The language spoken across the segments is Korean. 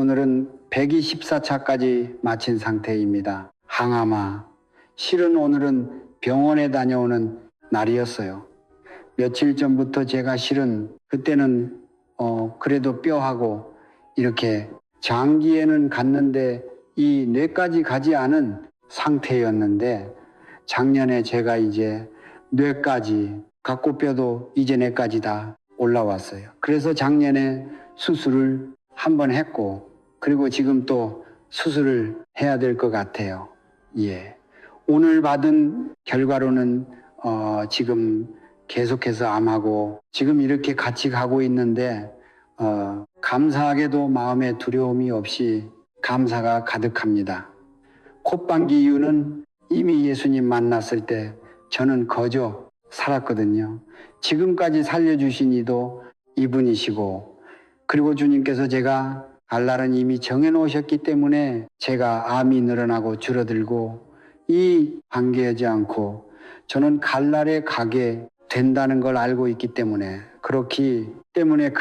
오늘은 124차까지 마친 상태입니다. 항암아. 실은 오늘은 병원에 다녀오는 날이었어요. 며칠 전부터 제가 실은 그때는 그래도 뼈하고 이렇게 장기에는 갔는데 이 뇌까지 가지 않은 상태였는데 작년에 제가 이제 뇌까지 갖고 뼈도 이제 뇌까지 다 올라왔어요. 그래서 작년에 수술을 한번 했고 그리고 지금 또 수술을 해야 될 것 같아요. 예. 오늘 받은 결과로는 지금 계속해서 암하고 지금 이렇게 같이 가고 있는데 감사하게도 마음에 두려움이 없이 감사가 가득합니다. 콧방귀 이유는 이미 예수님 만났을 때 저는 거저 살았거든요. 지금까지 살려주신 이도 이분이시고 그리고 주님께서 제가 갈 날은 이미 정해놓으셨기 때문에 제가 암이 늘어나고 줄어들고 이 관계하지 않고 저는 갈 날에 가게 된다는 걸 알고 있기 때문에 그렇기 때문에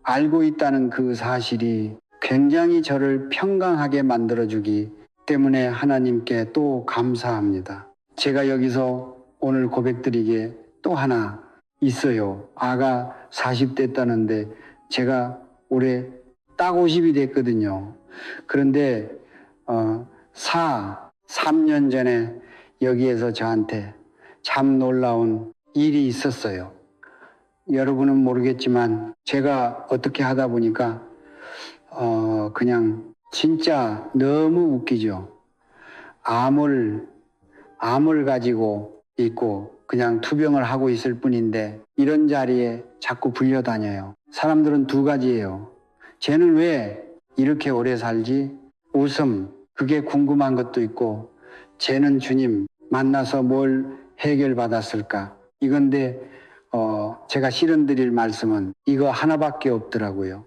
알고 있다는 그 사실이 굉장히 저를 평강하게 만들어주기 때문에 하나님께 또 감사합니다. 제가 여기서 오늘 고백드리기에 또 하나 있어요. 아가 40대 따는데 제가 올해 딱 50이 됐거든요. 그런데 3년 전에 여기에서 저한테 참 놀라운 일이 있었어요. 여러분은 모르겠지만 제가 어떻게 하다 보니까 그냥 진짜 너무 웃기죠. 암을 가지고 있고 그냥 투병을 하고 있을 뿐인데 이런 자리에 자꾸 불려다녀요. 사람들은 두 가지예요. 쟤는 왜 이렇게 오래 살지? 웃음, 그게 궁금한 것도 있고 쟤는 주님 만나서 뭘 해결받았을까? 이건데 제가 실은 드릴 말씀은 이거 하나밖에 없더라고요.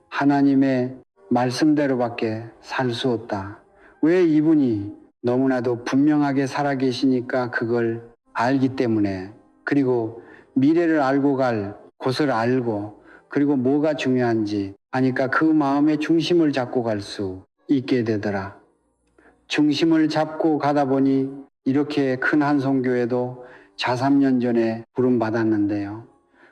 하나님의 말씀대로밖에 살 수 없다. 왜 이분이 너무나도 분명하게 살아계시니까 그걸 알기 때문에 그리고 미래를 알고 갈 곳을 알고 그리고 뭐가 중요한지 아니까 그 마음의 중심을 잡고 갈 수 있게 되더라. 중심을 잡고 가다 보니 이렇게 큰 한송교회도 자3년 전에 부름받았는데요.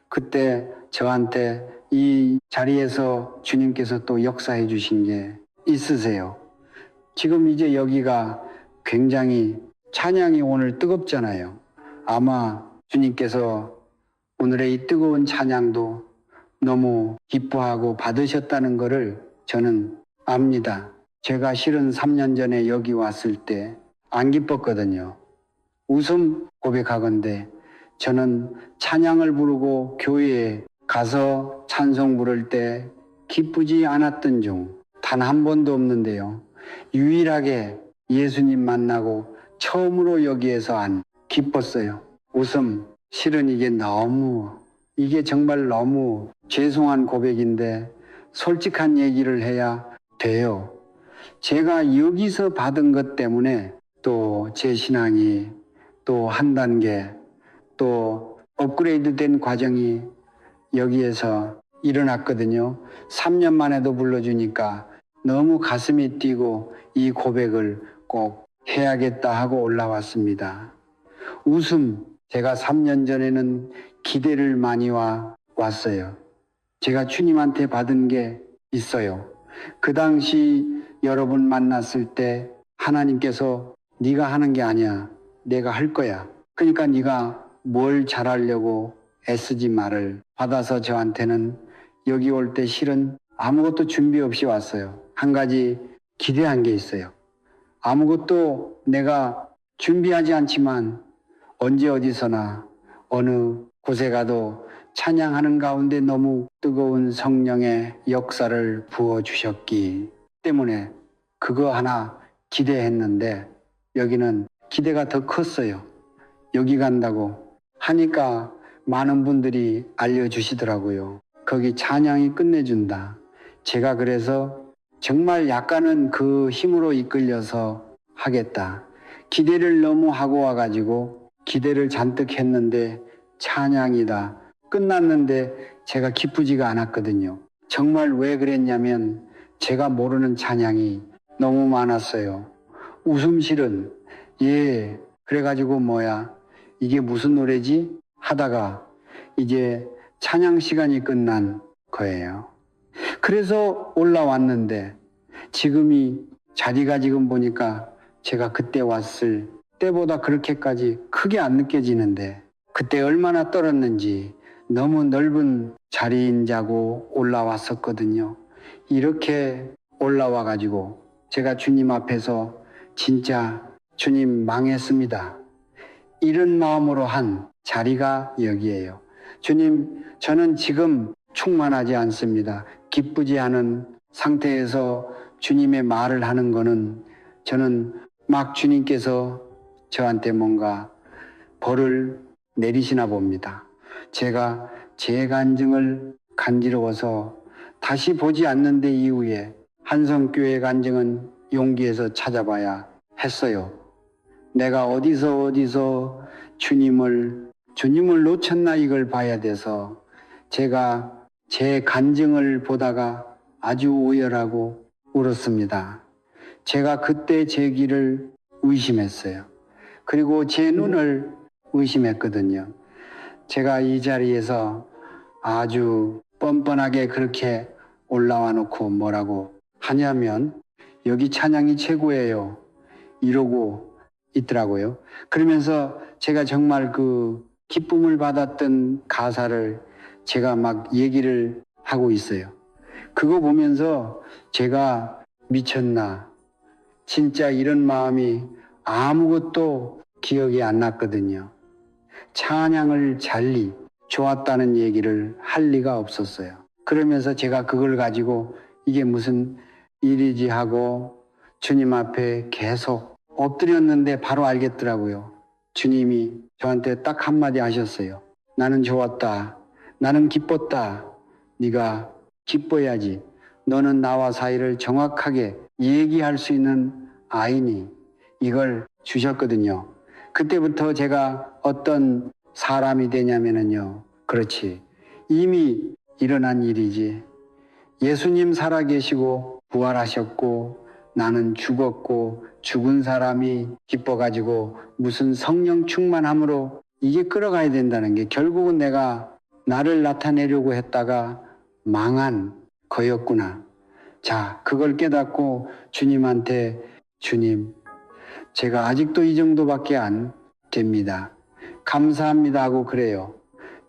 그때 저한테 이 자리에서 주님께서 또 역사해 주신 게 있으세요. 지금 이제 여기가 굉장히 찬양이 오늘 뜨겁잖아요. 아마 주님께서 오늘의 이 뜨거운 찬양도 너무 기뻐하고 받으셨다는 것을 저는 압니다. 제가 실은 3년 전에 여기 왔을 때 안 기뻤거든요. 웃음 고백하건대 저는 찬양을 부르고 교회에 가서 찬송 부를 때 기쁘지 않았던 중 단 한 번도 없는데요. 유일하게 예수님 만나고 처음으로 여기에서 기뻤어요. 웃음. 실은 이게 정말 너무 죄송한 고백인데 솔직한 얘기를 해야 돼요. 제가 여기서 받은 것 때문에 또 제 신앙이 또 한 단계 또 업그레이드 된 과정이 여기에서 일어났거든요. 3년 만에도 불러주니까 너무 가슴이 뛰고 이 고백을 꼭 해야겠다 하고 올라왔습니다. 웃음. 제가 3년 전에는 기대를 많이 왔어요. 제가 주님한테 받은 게 있어요. 그 당시 여러분 만났을 때 하나님께서 네가 하는 게 아니야. 내가 할 거야. 그러니까 네가 뭘 잘하려고 애쓰지 말을 받아서 저한테는 여기 올 때 실은 아무것도 준비 없이 왔어요. 한 가지 기대한 게 있어요. 아무것도 내가 준비하지 않지만 언제 어디서나 어느 곳에 가도 찬양하는 가운데 너무 뜨거운 성령의 역사를 부어주셨기 때문에 그거 하나 기대했는데 여기는 기대가 더 컸어요. 여기 간다고 하니까 많은 분들이 알려주시더라고요. 거기 찬양이 끝내준다. 제가 그래서 정말 약간은 그 힘으로 이끌려서 하겠다. 기대를 너무 하고 와가지고 기대를 잔뜩 했는데 찬양이다. 끝났는데 제가 기쁘지가 않았거든요. 정말 왜 그랬냐면 제가 모르는 찬양이 너무 많았어요. 웃음실은 그래가지고 이게 무슨 노래지 하다가 이제 찬양 시간이 끝난 거예요. 그래서 올라왔는데 지금이 자리가 지금 보니까 제가 그때 왔을 때보다 그렇게까지 크게 안 느껴지는데 그때 얼마나 떨었는지 너무 넓은 자리인자고 올라왔었거든요. 이렇게 올라와 가지고 제가 주님 앞에서 진짜 주님 망했습니다. 이런 마음으로 한 자리가 여기에요. 주님, 저는 지금 충만하지 않습니다. 기쁘지 않은 상태에서 주님의 말을 하는 거는 저는 막 주님께서 저한테 뭔가 벌을 내리시나 봅니다. 제가 제 간증을 간지러워서 다시 보지 않는데 이후에 한성교회 간증은 용기에서 찾아봐야 했어요. 내가 어디서 주님을 놓쳤나 이걸 봐야 돼서 제가 제 간증을 보다가 아주 오열하고 울었습니다. 제가 그때 제 길을 의심했어요. 그리고 제 눈을 의심했거든요. 제가 이 자리에서 아주 뻔뻔하게 그렇게 올라와 놓고 뭐라고 하냐면 여기 찬양이 최고예요. 이러고 있더라고요. 그러면서 제가 정말 그 기쁨을 받았던 가사를 제가 막 얘기를 하고 있어요. 그거 보면서 제가 미쳤나? 진짜 이런 마음이 아무것도 기억이 안 났거든요. 찬양을 잘리 좋았다는 얘기를 할 리가 없었어요. 그러면서 제가 그걸 가지고 이게 무슨 일이지 하고 주님 앞에 계속 엎드렸는데 바로 알겠더라고요. 주님이 저한테 딱 한마디 하셨어요. 나는 좋았다. 나는 기뻤다. 네가 기뻐야지. 너는 나와 사이를 정확하게 얘기할 수 있는 아이니 이걸 주셨거든요. 그때부터 제가 어떤 사람이 되냐면요. 그렇지. 이미 일어난 일이지. 예수님 살아계시고 부활하셨고 나는 죽었고 죽은 사람이 기뻐가지고 무슨 성령 충만함으로 이게 끌어가야 된다는 게 결국은 내가 나를 나타내려고 했다가 망한 거였구나. 자, 그걸 깨닫고 주님한테 주님, 제가 아직도 이 정도밖에 안 됩니다. 감사합니다 하고 그래요.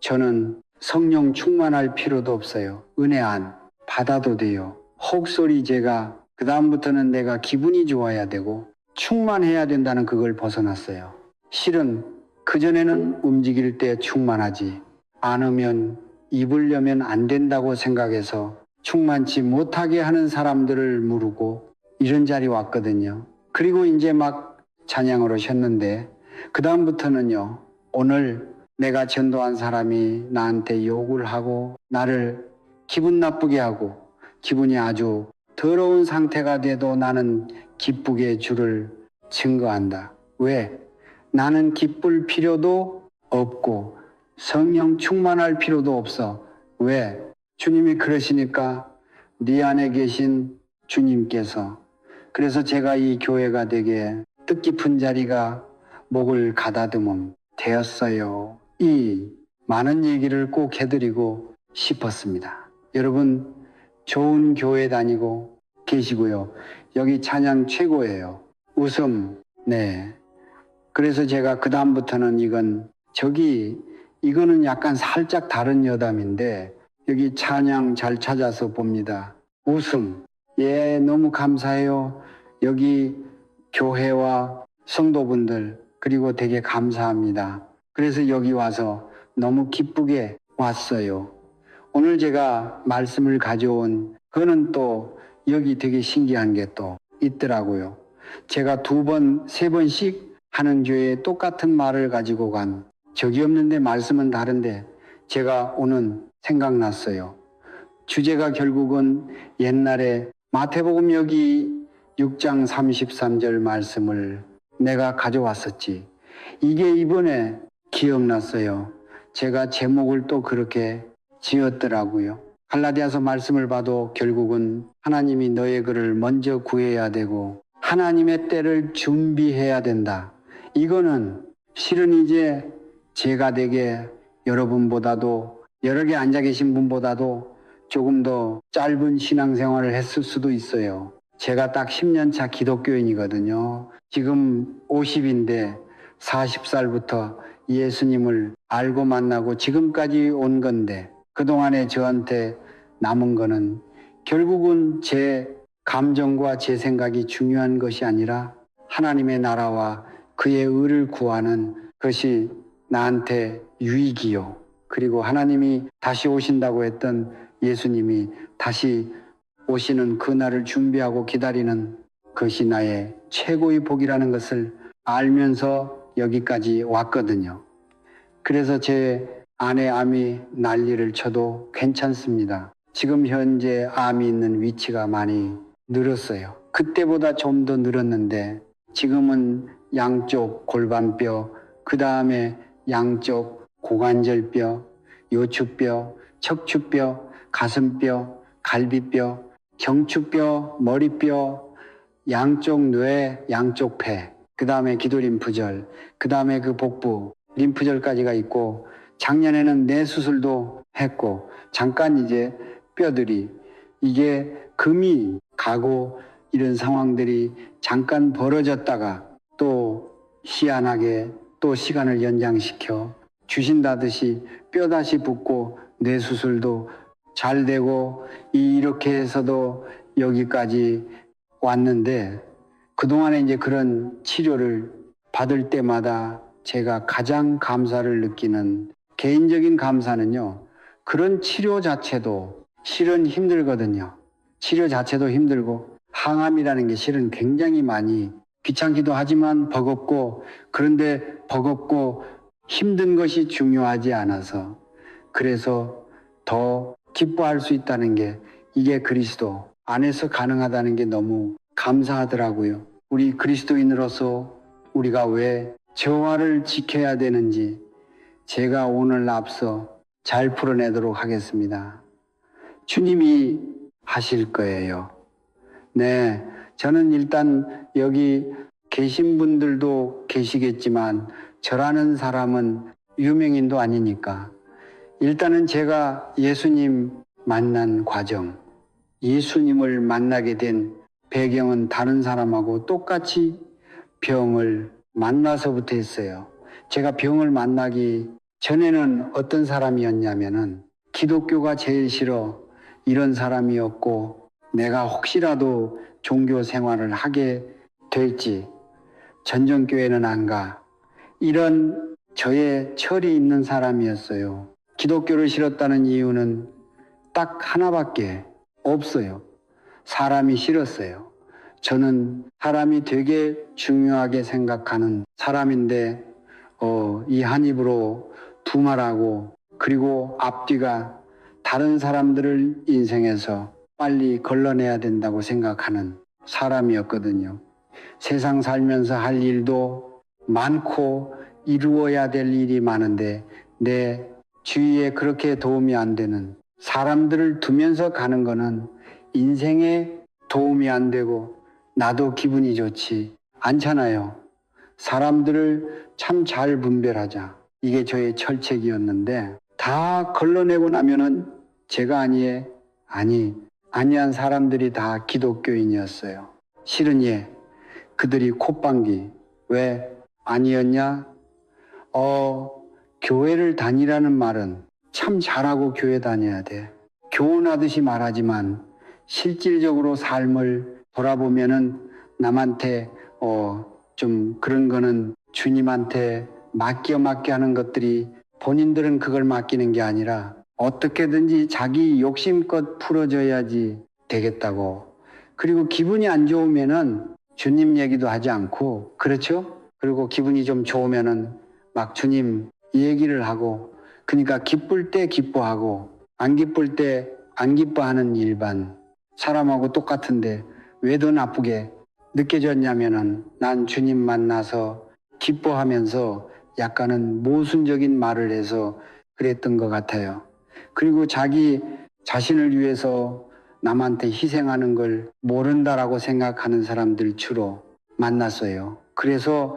저는 성령 충만할 필요도 없어요. 은혜 안 받아도 돼요. 혹소리 제가 그 다음부터는 내가 기분이 좋아야 되고 충만해야 된다는 그걸 벗어났어요. 실은 그전에는 움직일 때 충만하지 않으면 입으려면 안 된다고 생각해서 충만치 못하게 하는 사람들을 무르고 이런 자리 왔거든요. 그리고 이제 막 찬양으로 쉬었는데 그 다음부터는요. 오늘 내가 전도한 사람이 나한테 욕을 하고 나를 기분 나쁘게 하고 기분이 아주 더러운 상태가 돼도 나는 기쁘게 주를 증거한다. 왜? 나는 기쁠 필요도 없고 성령 충만할 필요도 없어. 왜? 주님이 그러시니까 네 안에 계신 주님께서 그래서 제가 이 교회가 되게 뜻깊은 자리가 목을 가다듬음 되었어요. 이 많은 얘기를 꼭 해드리고 싶었습니다. 여러분 좋은 교회 다니고 계시고요. 여기 찬양 최고예요. 웃음. 네. 그래서 제가 그 다음부터는 이거는 약간 살짝 다른 여담인데 여기 찬양 잘 찾아서 봅니다. 웃음. 예, 너무 감사해요. 여기 교회와 성도분들 그리고 되게 감사합니다. 그래서 여기 와서 너무 기쁘게 왔어요. 오늘 제가 말씀을 가져온 그거는 또 여기 되게 신기한 게 또 있더라고요. 제가 2번, 3번씩 하는 교회에 똑같은 말을 가지고 간 적이 없는데 말씀은 다른데 제가 오늘 생각났어요. 주제가 결국은 옛날에 마태복음 여기 6장 33절 말씀을 내가 가져왔었지. 이게 이번에 기억났어요. 제가 제목을 또 그렇게 지었더라고요. 갈라디아서 말씀을 봐도 결국은 하나님이 너의 글을 먼저 구해야 되고 하나님의 때를 준비해야 된다. 이거는 실은 이제 제가 되게 여러분보다도 여러 개 앉아 계신 분보다도 조금 더 짧은 신앙생활을 했을 수도 있어요. 제가 딱 10년 차 기독교인이거든요. 지금 50인데 40살부터 예수님을 알고 만나고 지금까지 온 건데 그동안에 저한테 남은 거는 결국은 제 감정과 제 생각이 중요한 것이 아니라 하나님의 나라와 그의 의를 구하는 것이 나한테 유익이요. 그리고 하나님이 다시 오신다고 했던 예수님이 다시 오시는 그날을 준비하고 기다리는 것이 나의 최고의 복이라는 것을 알면서 여기까지 왔거든요. 그래서 제 아내 암이 난리를 쳐도 괜찮습니다. 지금 현재 암이 있는 위치가 많이 늘었어요. 그때보다 좀 더 늘었는데 지금은 양쪽 골반뼈, 그 다음에 양쪽 고관절뼈, 요추뼈, 척추뼈, 가슴뼈, 갈비뼈, 경추뼈, 머리뼈, 양쪽 뇌, 양쪽 폐, 그 다음에 기도림프절, 그 다음에 그 복부, 림프절까지가 있고 작년에는 뇌 수술도 했고 잠깐 이제 뼈들이 이게 금이 가고 이런 상황들이 잠깐 벌어졌다가 또 희한하게 또 시간을 연장시켜 주신다듯이 뼈 다시 붙고 뇌 수술도 잘 되고 이렇게 해서도 여기까지 왔는데 그동안에 이제 그런 치료를 받을 때마다 제가 가장 감사를 느끼는 개인적인 감사는요. 그런 치료 자체도 실은 힘들거든요. 치료 자체도 힘들고 항암이라는 게 실은 굉장히 많이 귀찮기도 하지만 버겁고 그런데 버겁고 힘든 것이 중요하지 않아서 그래서 더 기뻐할 수 있다는 게 이게 그리스도 안에서 가능하다는 게 너무 감사하더라고요. 우리 그리스도인으로서 우리가 왜 저화를 지켜야 되는지 제가 오늘 앞서 잘 풀어내도록 하겠습니다. 주님이 하실 거예요. 네, 저는 일단 여기 계신 분들도 계시겠지만 저라는 사람은 유명인도 아니니까 일단은 제가 예수님 만난 과정, 예수님을 만나게 된 배경은 다른 사람하고 똑같이 병을 만나서부터 했어요. 제가 병을 만나기 전에는 어떤 사람이었냐면은 기독교가 제일 싫어 이런 사람이었고 내가 혹시라도 종교 생활을 하게 될지 전정교회는 안 가. 이런 저의 철이 있는 사람이었어요. 기독교를 싫었다는 이유는 딱 하나밖에 없어요. 사람이 싫었어요. 저는 사람이 되게 중요하게 생각하는 사람인데 이 한 입으로 두 말하고 그리고 앞뒤가 다른 사람들을 인생에서 빨리 걸러내야 된다고 생각하는 사람이었거든요. 세상 살면서 할 일도 많고 이루어야 될 일이 많은데 내 주위에 그렇게 도움이 안 되는 사람들을 두면서 가는 거는 인생에 도움이 안 되고 나도 기분이 좋지 않잖아요. 사람들을 참 잘 분별하자. 이게 저의 철책이었는데 다 걸러내고 나면은 제가 아니한 사람들이 다 기독교인이었어요. 실은 그들이 콧방귀 왜 아니었냐? 교회를 다니라는 말은 참 잘하고 교회 다녀야 돼. 교훈하듯이 말하지만 실질적으로 삶을 돌아보면은 남한테 좀 그런 거는 주님한테 맡겨 하는 것들이 본인들은 그걸 맡기는 게 아니라 어떻게든지 자기 욕심껏 풀어줘야지 되겠다고. 그리고 기분이 안 좋으면은 주님 얘기도 하지 않고 그렇죠? 그리고 기분이 좀 좋으면은 막 주님 얘기를 하고 그러니까 기쁠 때 기뻐하고 안 기쁠 때 안 기뻐하는 일반 사람하고 똑같은데 왜 더 나쁘게 느껴졌냐면은 난 주님 만나서 기뻐하면서 약간은 모순적인 말을 해서 그랬던 것 같아요. 그리고 자기 자신을 위해서 남한테 희생하는 걸 모른다라고 생각하는 사람들 주로 만났어요. 그래서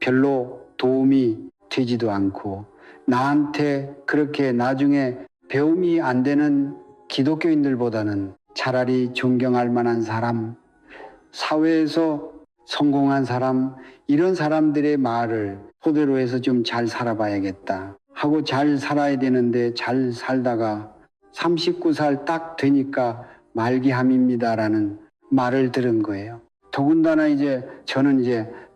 별로 도움이 되지도 않고 나한테 그렇게 나중에 배움이 안 되는 기독교인들보다는 차라리 존경할 만한 사람, 사회에서 성공한 사람, 이런 사람들의 말을 토대로 해서 좀 잘 살아봐야겠다 하고 잘 살아야 되는데 잘 살다가 39살 딱 되니까 말기암입니다라는 말을 들은 거예요. 더군다나 저는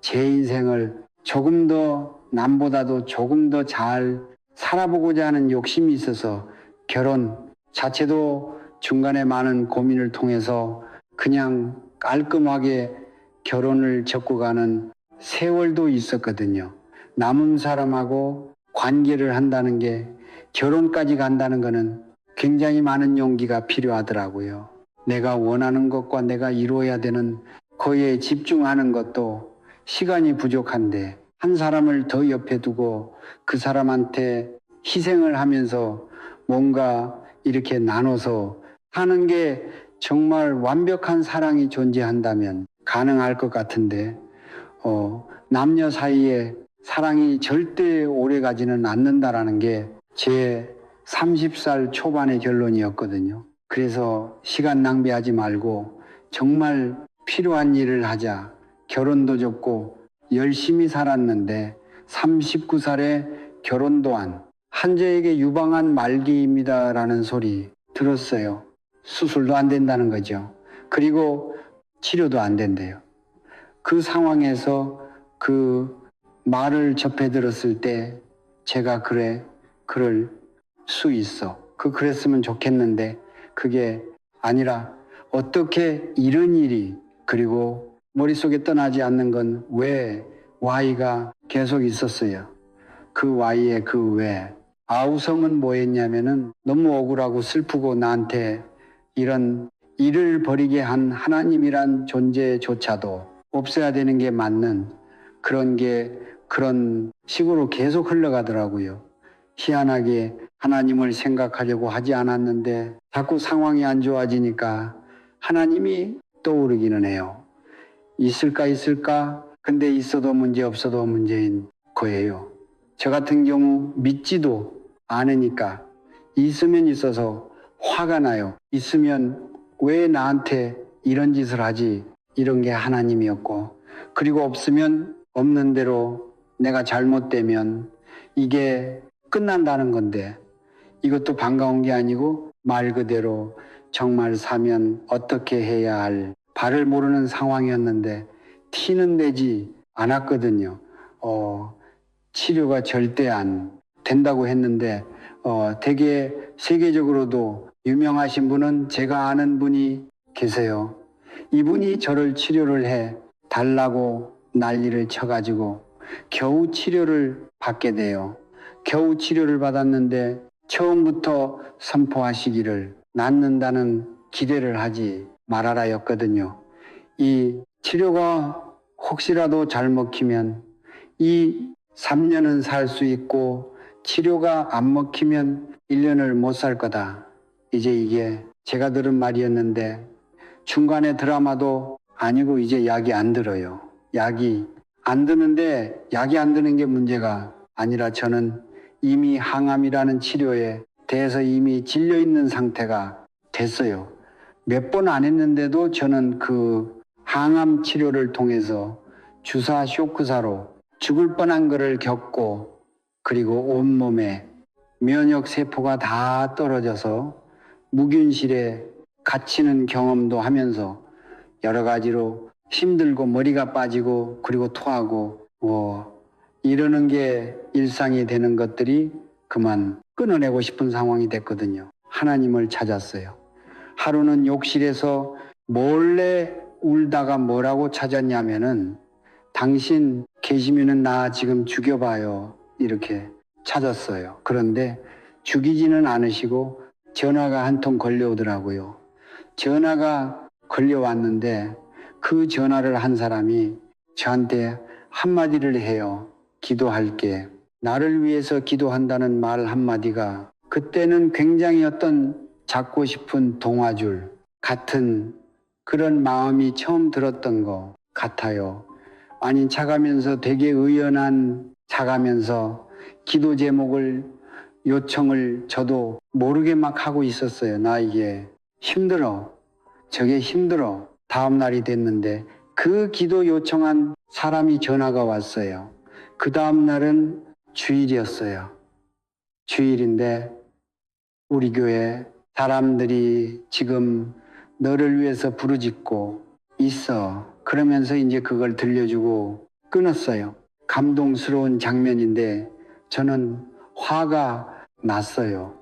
제 인생을 조금 더 남보다도 조금 더 잘 살아보고자 하는 욕심이 있어서 결혼 자체도 중간에 많은 고민을 통해서 그냥 깔끔하게 결혼을 접고 가는 세월도 있었거든요. 남은 사람하고 관계를 한다는 게 결혼까지 간다는 거는 굉장히 많은 용기가 필요하더라고요. 내가 원하는 것과 내가 이루어야 되는 거기에 집중하는 것도 시간이 부족한데 한 사람을 더 옆에 두고 그 사람한테 희생을 하면서 뭔가 이렇게 나눠서 하는 게 정말 완벽한 사랑이 존재한다면 가능할 것 같은데 남녀 사이에 사랑이 절대 오래 가지는 않는다라는 게 제 30살 초반의 결론이었거든요. 그래서 시간 낭비하지 말고 정말 필요한 일을 하자. 결혼도 접고 열심히 살았는데 39살에 결혼도 안 한저에게 유방암 말기입니다라는 소리 들었어요. 수술도 안 된다는 거죠. 그리고 치료도 안 된대요. 그 상황에서 그 말을 접해 들었을 때 제가 그럴 수 있어. 그랬으면 좋겠는데 그게 아니라 어떻게 이런 일이 그리고 머릿속에 떠나지 않는 건 왜 Y가 계속 있었어요. 그 Y의 그 왜. 아우성은 뭐였냐면은 너무 억울하고 슬프고 나한테 이런 일을 벌이게 한 하나님이란 존재조차도 없애야 되는 게 맞는 그런 식으로 계속 흘러가더라고요. 희한하게 하나님을 생각하려고 하지 않았는데 자꾸 상황이 안 좋아지니까 하나님이 떠오르기는 해요. 있을까? 근데 있어도 문제 없어도 문제인 거예요. 저 같은 경우 믿지도 않으니까 있으면 있어서 화가 나요. 있으면 왜 나한테 이런 짓을 하지? 이런 게 하나님이었고 그리고 없으면 없는 대로 내가 잘못되면 이게 끝난다는 건데 이것도 반가운 게 아니고 말 그대로 정말 사면 어떻게 해야 할 발을 모르는 상황이었는데 티는 내지 않았거든요. 치료가 절대 안 된다고 했는데 되게 세계적으로도 유명하신 분은 제가 아는 분이 계세요. 이분이 저를 치료를 해 달라고 난리를 쳐가지고 겨우 치료를 받게 돼요. 겨우 치료를 받았는데 처음부터 선포하시기를 낫는다는 기대를 하지 말아라였거든요. 이 치료가 혹시라도 잘 먹히면 이 3년은 살 수 있고 치료가 안 먹히면 1년을 못 살 거다. 이제 이게 제가 들은 말이었는데 중간에 드라마도 아니고 이제 약이 안 들어요. 약이 안 드는데 약이 안 드는 게 문제가 아니라 저는 이미 항암이라는 치료에 대해서 이미 질려 있는 상태가 됐어요. 몇 번 안 했는데도 저는 그 항암 치료를 통해서 주사 쇼크사로 죽을 뻔한 것을 겪고 그리고 온몸에 면역 세포가 다 떨어져서 무균실에 갇히는 경험도 하면서 여러 가지로 힘들고 머리가 빠지고 그리고 토하고 이러는 게 일상이 되는 것들이 그만 끊어내고 싶은 상황이 됐거든요. 하나님을 찾았어요. 하루는 욕실에서 몰래 울다가 뭐라고 찾았냐면은 당신 계시면은 나 지금 죽여봐요. 이렇게 찾았어요. 그런데 죽이지는 않으시고 전화가 한 통 걸려오더라고요. 전화가 걸려왔는데 그 전화를 한 사람이 저한테 한마디를 해요. 기도할게. 나를 위해서 기도한다는 말 한마디가 그때는 굉장히 어떤 잡고 싶은 동아줄 같은 그런 마음이 처음 들었던 것 같아요. 아니 차가면서 되게 의연한 차가면서 기도 제목을 요청을 저도 모르게 막 하고 있었어요. 나 이게 힘들어. 저게 힘들어. 다음 날이 됐는데 그 기도 요청한 사람이 전화가 왔어요. 그 다음 날은 주일이었어요. 주일인데 우리 교회 사람들이 지금 너를 위해서 부르짖고 있어. 그러면서 이제 그걸 들려주고 끊었어요. 감동스러운 장면인데 저는 화가 났어요.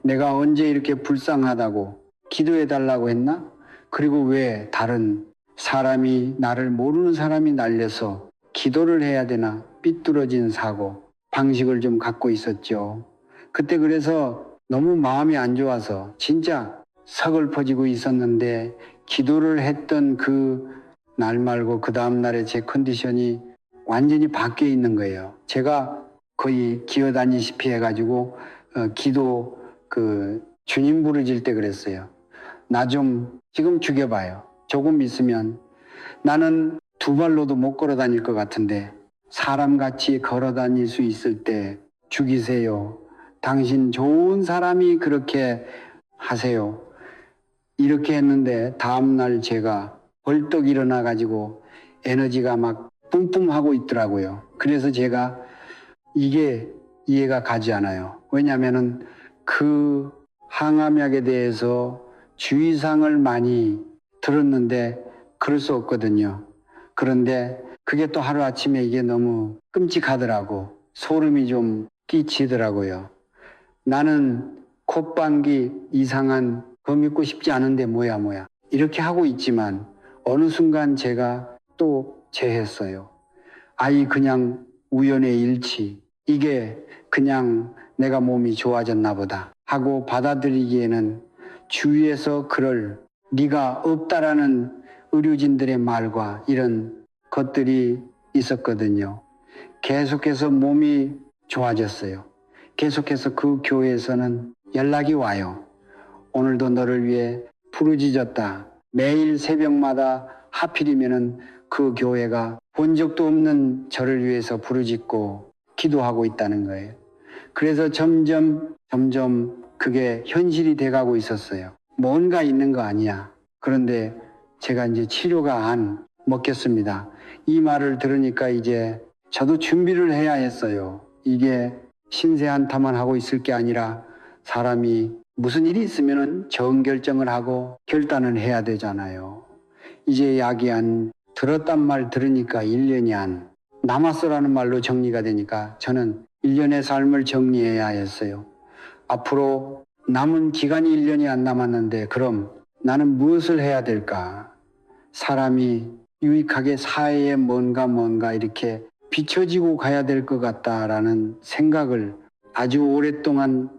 내가 언제 이렇게 불쌍하다고 기도해 달라고 했나? 그리고 왜 다른 사람이 나를 모르는 사람이 날려서 기도를 해야 되나? 삐뚤어진 사고 방식을 좀 갖고 있었죠. 그때 그래서 너무 마음이 안 좋아서 진짜 서글퍼지고 있었는데 기도를 했던 그 날 말고 그 다음 날에 제 컨디션이 완전히 바뀌어 있는 거예요. 제가 거의 기어다니시피 해가지고 기도 주님 부르질 때 그랬어요. 나 좀 지금 죽여봐요. 조금 있으면 나는 두 발로도 못 걸어 다닐 것 같은데 사람같이 걸어 다닐 수 있을 때 죽이세요. 당신 좋은 사람이 그렇게 하세요. 이렇게 했는데 다음날 제가 벌떡 일어나 가지고 에너지가 막 뿜뿜하고 있더라고요. 그래서 제가 이게 이해가 가지 않아요. 왜냐하면은 그 항암약에 대해서 주의사항을 많이 들었는데 그럴 수 없거든요. 그런데 그게 또 하루아침에 이게 너무 끔찍하더라고. 소름이 좀 끼치더라고요. 나는 콧방귀 이상한 거 믿고 싶지 않은데 뭐야. 이렇게 하고 있지만 어느 순간 제가 또 재했어요. 아이 그냥 우연의 일치. 이게 그냥 내가 몸이 좋아졌나 보다 하고 받아들이기에는 주위에서 그럴 네가 없다라는 의료진들의 말과 이런 것들이 있었거든요. 계속해서 몸이 좋아졌어요. 계속해서 그 교회에서는 연락이 와요. 오늘도 너를 위해 부르짖었다. 매일 새벽마다 하필이면은 그 교회가 본 적도 없는 저를 위해서 부르짖고 기도하고 있다는 거예요. 그래서 점점 그게 현실이 돼가고 있었어요. 뭔가 있는 거 아니야. 그런데 제가 이제 치료가 안 먹겠습니다. 이 말을 들으니까 이제 저도 준비를 해야 했어요. 이게 신세 한탄만 하고 있을 게 아니라 사람이 무슨 일이 있으면 정결정을 하고 결단을 해야 되잖아요. 이제 약이 안 들었단 말 들으니까 1년이 안 남았어라는 말로 정리가 되니까 저는 1년의 삶을 정리해야 했어요. 앞으로 남은 기간이 1년이 안 남았는데 그럼 나는 무엇을 해야 될까? 사람이 유익하게 사회에 뭔가 이렇게 비춰지고 가야 될 것 같다라는 생각을 아주 오랫동안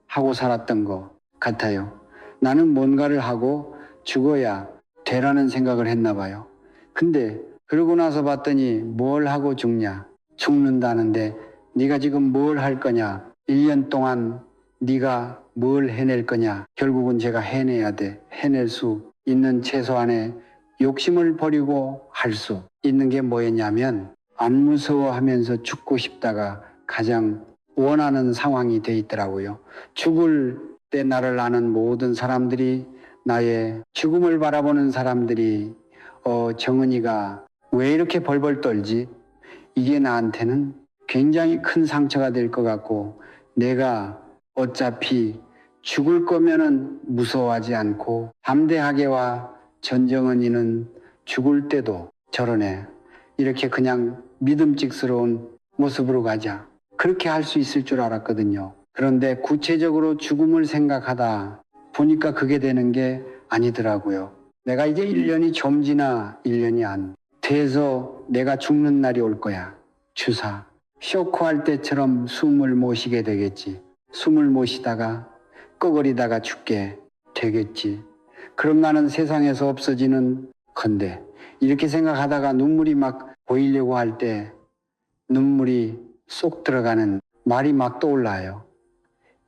하고 살았던 것 같아요. 나는 뭔가를 하고 죽어야 되라는 생각을 했나 봐요. 근데 그러고 나서 봤더니 뭘 하고 죽냐? 죽는다는데 네가 지금 뭘 할 거냐? 1년 동안 네가 뭘 해낼 거냐? 결국은 제가 해내야 돼. 해낼 수 있는 최소한의 욕심을 버리고 할 수 있는 게 뭐였냐면 안 무서워하면서 죽고 싶다가 가장 원하는 상황이 돼 있더라고요. 죽을 때 나를 아는 모든 사람들이 나의 죽음을 바라보는 사람들이 정은이가 왜 이렇게 벌벌 떨지? 이게 나한테는 굉장히 큰 상처가 될 것 같고 내가 어차피 죽을 거면은 무서워하지 않고 담대하게와 전정은이는 죽을 때도 저러네. 이렇게 그냥 믿음직스러운 모습으로 가자. 그렇게 할 수 있을 줄 알았거든요. 그런데 구체적으로 죽음을 생각하다 보니까 그게 되는 게 아니더라고요. 내가 이제 1년이 좀 지나 1년이 안 돼서 내가 죽는 날이 올 거야. 주사. 쇼크할 때처럼 숨을 못 쉬게 되겠지. 숨을 못 쉬다가 꺼거리다가 죽게 되겠지. 그럼 나는 세상에서 없어지는 건데 이렇게 생각하다가 눈물이 막 보이려고 할 때 눈물이 쏙 들어가는 말이 막 떠올라요.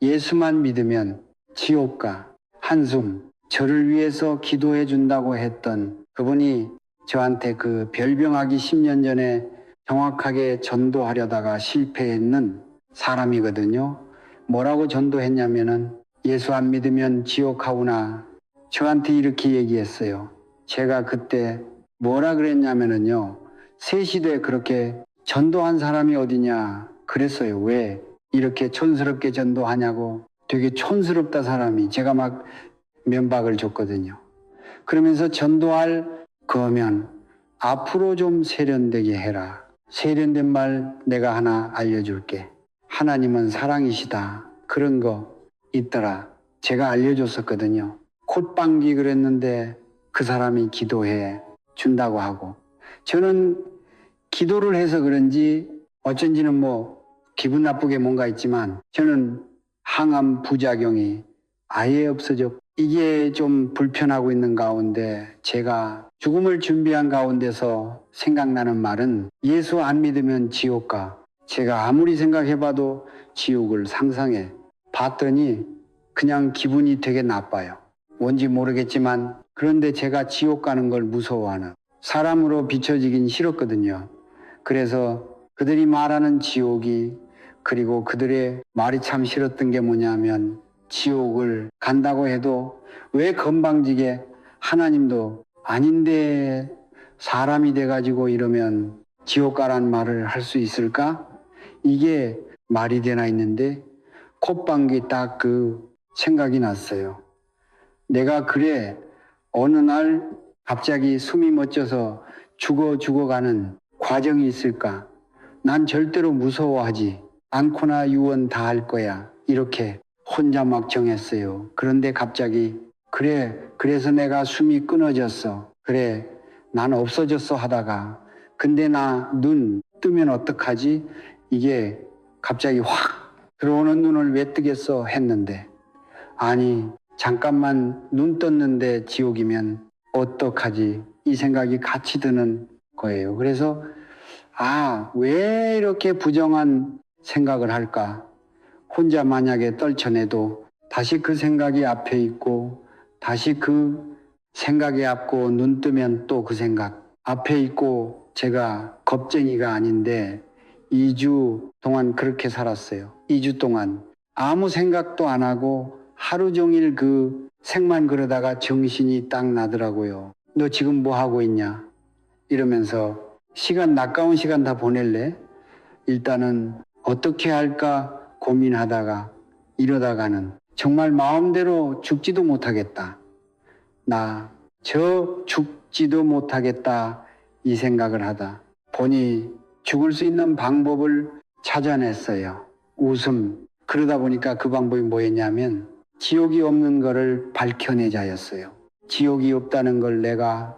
예수만 믿으면 지옥가 한숨, 저를 위해서 기도해 준다고 했던 그분이 저한테 그 별병하기 10년 전에 정확하게 전도하려다가 실패했는 사람이거든요. 뭐라고 전도했냐면은 예수 안 믿으면 지옥 가구나. 저한테 이렇게 얘기했어요. 제가 그때 뭐라 그랬냐면은요. 새 시대에 그렇게 전도한 사람이 어디냐 그랬어요. 왜 이렇게 촌스럽게 전도하냐고. 되게 촌스럽다 사람이. 제가 막 면박을 줬거든요. 그러면서 전도할 거면 앞으로 좀 세련되게 해라. 세련된 말 내가 하나 알려줄게. 하나님은 사랑이시다. 그런 거 있더라. 제가 알려줬었거든요. 콧방귀 그랬는데 그 사람이 기도해 준다고 하고. 저는 기도를 해서 그런지 어쩐지는 뭐 기분 나쁘게 뭔가 있지만 저는 항암 부작용이 아예 없어졌고 이게 좀 불편하고 있는 가운데 제가 죽음을 준비한 가운데서 생각나는 말은 예수 안 믿으면 지옥 가. 제가 아무리 생각해봐도 지옥을 상상해 봤더니 그냥 기분이 되게 나빠요. 뭔지 모르겠지만 그런데 제가 지옥 가는 걸 무서워하는 사람으로 비춰지긴 싫었거든요. 그래서 그들이 말하는 지옥이 그리고 그들의 말이 참 싫었던 게 뭐냐면 지옥을 간다고 해도 왜 건방지게 하나님도 아닌데 사람이 돼가지고 이러면 지옥 가란 말을 할 수 있을까? 이게 말이 되나 있는데 콧방귀 딱 그 생각이 났어요. 내가 그래 어느 날 갑자기 숨이 멎어서 죽어가는 과정이 있을까? 난 절대로 무서워하지 않거나 유언 다 할 거야. 이렇게 혼자 막 정했어요. 그런데 갑자기 그래 그래서 내가 숨이 끊어졌어. 그래 난 없어졌어 하다가 근데 나 눈 뜨면 어떡하지? 이게 갑자기 확 들어오는 눈을 왜 뜨겠어 했는데 아니 잠깐만 눈 떴는데 지옥이면 어떡하지? 이 생각이 같이 드는 거예요. 그래서 왜 이렇게 부정한 생각을 할까? 혼자 만약에 떨쳐내도 다시 그 생각이 앞에 있고 다시 그 생각이 앞고 눈 뜨면 또 그 생각 앞에 있고 제가 겁쟁이가 아닌데 2주 동안 그렇게 살았어요. 2주 동안 아무 생각도 안 하고 하루 종일 그 생만 그러다가 정신이 딱 나더라고요. 너 지금 뭐 하고 있냐? 이러면서 아까운 시간 다 보낼래? 일단은 어떻게 할까 고민하다가 이러다가는 정말 마음대로 죽지도 못하겠다. 나 저 죽지도 못하겠다 이 생각을 하다 보니 죽을 수 있는 방법을 찾아냈어요. 웃음. 그러다 보니까 그 방법이 뭐였냐면 지옥이 없는 거를 밝혀내자였어요. 지옥이 없다는 걸 내가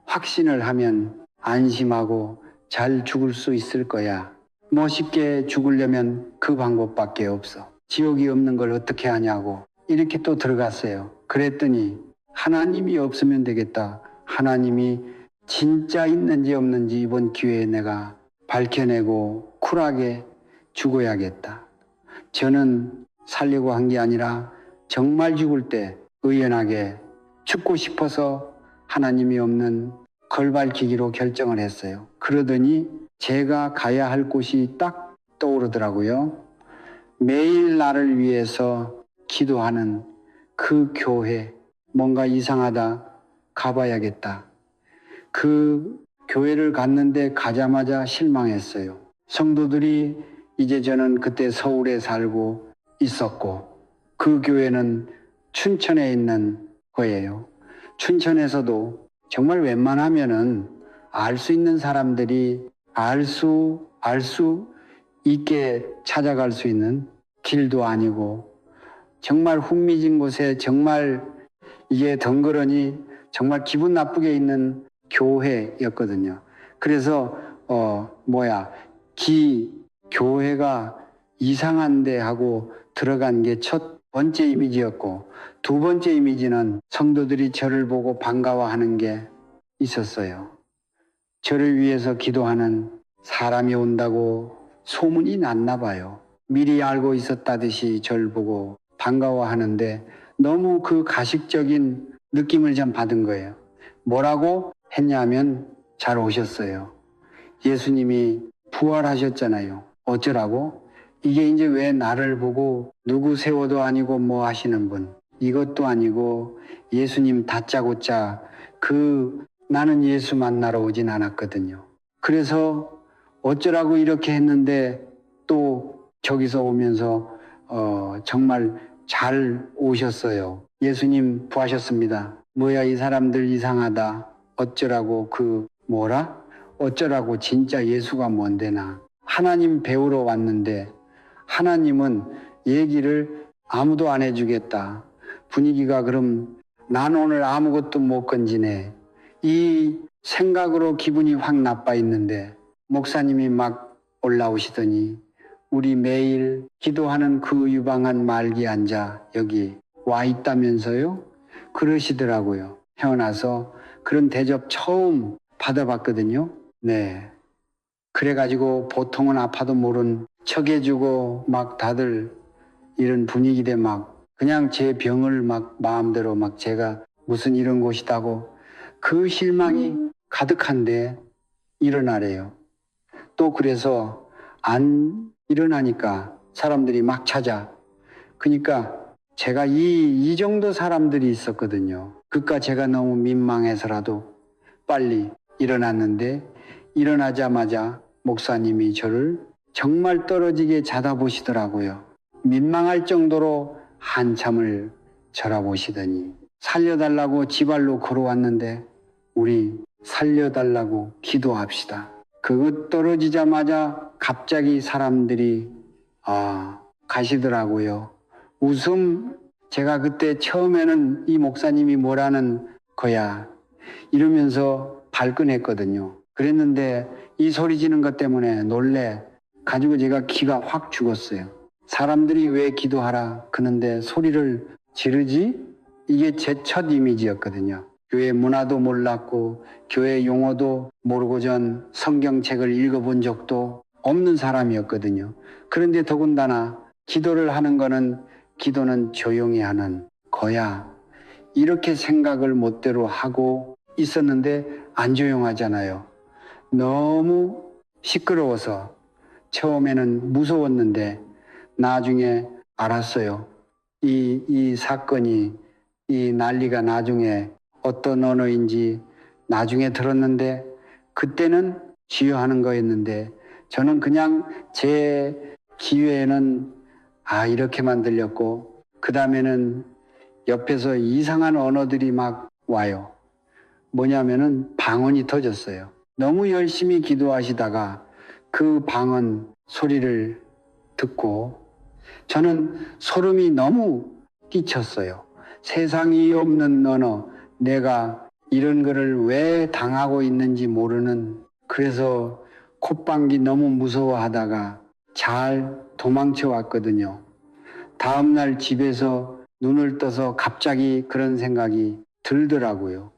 확신을 하면 안심하고 잘 죽을 수 있을 거야. 멋있게 죽으려면 그 방법밖에 없어. 지옥이 없는 걸 어떻게 하냐고 이렇게 또 들어갔어요. 그랬더니 하나님이 없으면 되겠다. 하나님이 진짜 있는지 없는지 이번 기회에 내가 밝혀내고 쿨하게 죽어야겠다. 저는 살려고 한 게 아니라 정말 죽을 때 의연하게 죽고 싶어서 하나님이 없는 걸 밝히기로 결정을 했어요. 그러더니 제가 가야 할 곳이 딱 떠오르더라고요. 매일 나를 위해서 기도하는 그 교회. 뭔가 이상하다. 가봐야겠다. 그 교회를 갔는데 가자마자 실망했어요. 성도들이 이제 저는 그때 서울에 살고 있었고 그 교회는 춘천에 있는 거예요. 춘천에서도 정말 웬만하면은 알 수 있는 사람들이 알 수 있게 찾아갈 수 있는 길도 아니고 정말 흥미진 곳에 정말 이게 덩그러니 정말 기분 나쁘게 있는 교회였거든요. 그래서 교회가 이상한데 하고 들어간 게 첫 번째 이미지였고 두 번째 이미지는 성도들이 저를 보고 반가워하는 게 있었어요. 저를 위해서 기도하는 사람이 온다고 소문이 났나 봐요. 미리 알고 있었다듯이 저를 보고 반가워하는데 너무 그 가식적인 느낌을 좀 받은 거예요. 뭐라고 했냐면 잘 오셨어요. 예수님이 부활하셨잖아요. 어쩌라고? 이게 이제 왜 나를 보고 누구 세워도 아니고 뭐 하시는 분, 이것도 아니고 예수님 다짜고짜 나는 예수 만나러 오진 않았거든요. 그래서 어쩌라고 이렇게 했는데 또 저기서 오면서 정말 잘 오셨어요. 예수님 부하셨습니다. 뭐야 이 사람들 이상하다. 어쩌라고 어쩌라고 진짜 예수가 뭔데나. 하나님 배우러 왔는데 하나님은 얘기를 아무도 안 해주겠다. 분위기가 그럼 난 오늘 아무것도 못 건지네. 이 생각으로 기분이 확 나빠 있는데 목사님이 막 올라오시더니 우리 매일 기도하는 그 유방한 말기 앉아 여기 와 있다면서요? 그러시더라고요. 태어나서 그런 대접 처음 받아봤거든요. 네. 그래가지고 보통은 아파도 모른 척 해주고 막 다들 이런 분위기대 막 그냥 제 병을 막 마음대로 막 제가 무슨 이런 곳이다고 그 실망이 가득한데 일어나래요. 또 그래서 안 일어나니까 사람들이 막 찾아. 그러니까 제가 이 정도 사람들이 있었거든요. 그깟 제가 너무 민망해서라도 빨리 일어났는데 일어나자마자 목사님이 저를 정말 떨어지게 쳐다보시더라고요. 민망할 정도로 한참을 쳐다보시더니 살려달라고 지발로 걸어왔는데 우리 살려달라고 기도합시다. 그거 떨어지자마자 갑자기 사람들이 가시더라고요. 웃음. 제가 그때 처음에는 이 목사님이 뭐라는 거야 이러면서 발끈했거든요. 그랬는데 이 소리 지는 것 때문에 놀래 가지고 제가 기가 확 죽었어요. 사람들이 왜 기도하라 그러는데 소리를 지르지? 이게 제 첫 이미지였거든요. 교회 문화도 몰랐고 교회 용어도 모르고 전 성경책을 읽어본 적도 없는 사람이었거든요. 그런데 더군다나 기도를 하는 거는 기도는 조용히 하는 거야. 이렇게 생각을 멋대로 하고 있었는데 안 조용하잖아요. 너무 시끄러워서 처음에는 무서웠는데 나중에 알았어요. 이 사건이 이 난리가 나중에 어떤 언어인지 나중에 들었는데 그때는 치유하는 거였는데 저는 그냥 제 기회에는 이렇게만 들렸고 그 다음에는 옆에서 이상한 언어들이 막 와요. 뭐냐면은 방언이 터졌어요. 너무 열심히 기도하시다가 그 방언 소리를 듣고 저는 소름이 너무 끼쳤어요. 세상이 없는 언어, 내가 이런 거를 왜 당하고 있는지 모르는. 그래서 콧방귀 너무 무서워하다가 잘 도망쳐 왔거든요. 다음날 집에서 눈을 떠서 갑자기 그런 생각이 들더라고요.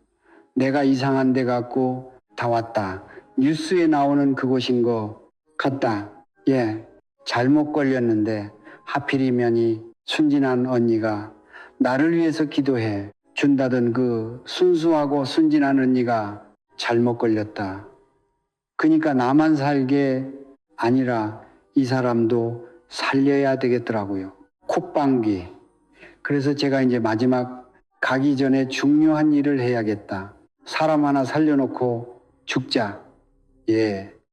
내가 이상한 데 갔고 다 왔다. 뉴스에 나오는 그곳인 것 같다. 잘못 걸렸는데 하필이면이 순진한 언니가 나를 위해서 기도해 준다던 그 순수하고 순진한 언니가 잘못 걸렸다. 그러니까 나만 살게 아니라 이 사람도 살려야 되겠더라고요. 콧방귀. 그래서 제가 이제 마지막 가기 전에 중요한 일을 해야겠다. 사람 하나 살려놓고 죽자.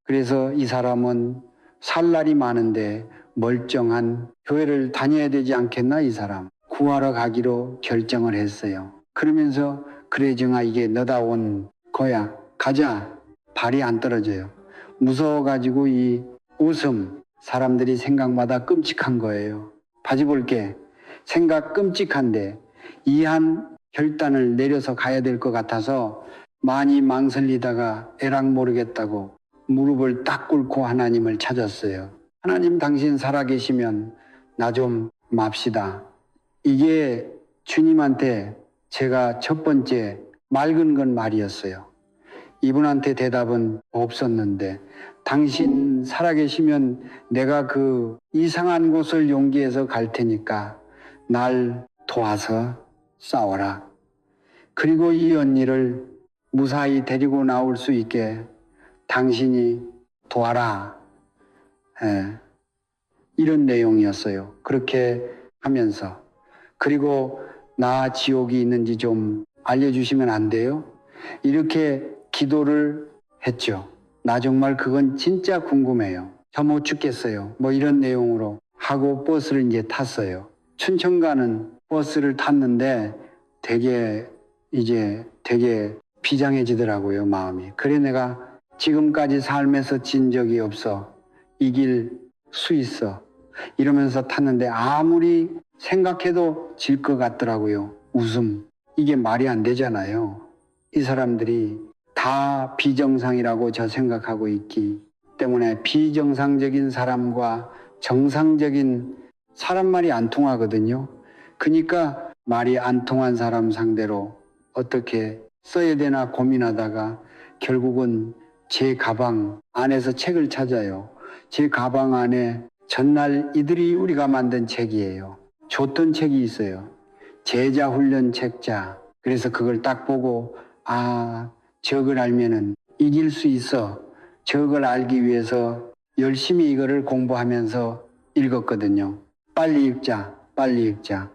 그래서 이 사람은 살 날이 많은데 멀쩡한 교회를 다녀야 되지 않겠나 이 사람. 구하러 가기로 결정을 했어요. 그러면서 그래 정아 이게 너다 온 거야. 가자. 발이 안 떨어져요. 무서워가지고 이 웃음. 사람들이 생각마다 끔찍한 거예요. 바지 볼게. 생각 끔찍한데 이한 결단을 내려서 가야 될 것 같아서 많이 망설이다가 에락 모르겠다고 무릎을 딱 꿇고 하나님을 찾았어요. 하나님 당신 살아계시면 나 좀 맙시다. 이게 주님한테 제가 첫 번째 맑은 건 말이었어요. 이분한테 대답은 없었는데 당신 살아계시면 내가 그 이상한 곳을 용기해서 갈 테니까 날 도와서 싸워라. 그리고 이 언니를 무사히 데리고 나올 수 있게 당신이 도와라. 예, 이런 내용이었어요. 그렇게 하면서. 그리고 나 지옥이 있는지 좀 알려주시면 안 돼요? 이렇게 기도를 했죠. 나 정말 그건 진짜 궁금해요. 저 못 죽겠어요. 뭐 이런 내용으로 하고 버스를 이제 탔어요. 춘천 가는 버스를 탔는데 되게 비장해지더라고요, 마음이. 그래 내가 지금까지 삶에서 진 적이 없어. 이길 수 있어. 이러면서 탔는데 아무리 생각해도 질 것 같더라고요. 웃음. 이게 말이 안 되잖아요. 이 사람들이 다 비정상이라고 저 생각하고 있기 때문에 비정상적인 사람과 정상적인 사람 말이 안 통하거든요. 그러니까 말이 안 통한 사람 상대로 어떻게 써야 되나 고민하다가 결국은 제 가방 안에서 책을 찾아요. 제 가방 안에 전날 이들이 우리가 만든 책이에요. 줬던 책이 있어요. 제자훈련 책자. 그래서 그걸 딱 보고 저걸 알면은 이길 수 있어. 저걸 알기 위해서 열심히 이거를 공부하면서 읽었거든요. 빨리 읽자, 빨리 읽자.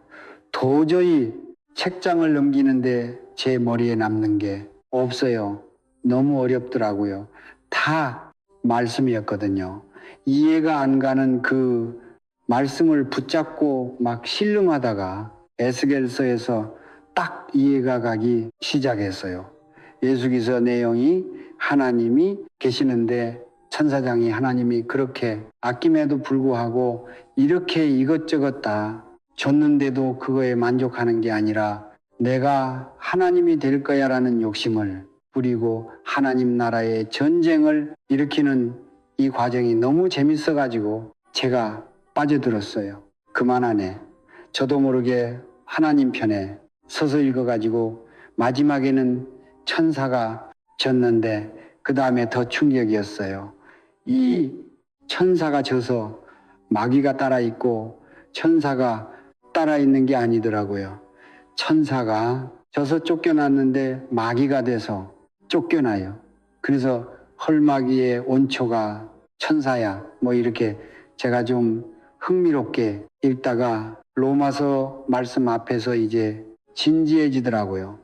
도저히 책장을 넘기는데 제 머리에 남는 게 없어요. 너무 어렵더라고요. 다 말씀이었거든요. 이해가 안 가는 그 말씀을 붙잡고 막 신름하다가 에스겔서에서 딱 이해가 가기 시작했어요. 예수기서 내용이 하나님이 계시는데 천사장이 하나님이 그렇게 아낌에도 불구하고 이렇게 이것저것 다 줬는데도 그거에 만족하는 게 아니라 내가 하나님이 될 거야 라는 욕심을 부리고 하나님 나라의 전쟁을 일으키는 이 과정이 너무 재밌어 가지고 제가 빠져들었어요. 그만하네. 저도 모르게 하나님 편에 서서 읽어가지고 마지막에는 천사가 졌는데 그 다음에 더 충격이었어요. 이 천사가 져서 마귀가 따라 있고 천사가 따라 있는 게 아니더라고요. 천사가 져서 쫓겨났는데 마귀가 돼서 쫓겨나요. 그래서 헐마귀의 원초가 천사야. 뭐 이렇게 제가 좀 흥미롭게 읽다가 로마서 말씀 앞에서 이제 진지해지더라고요.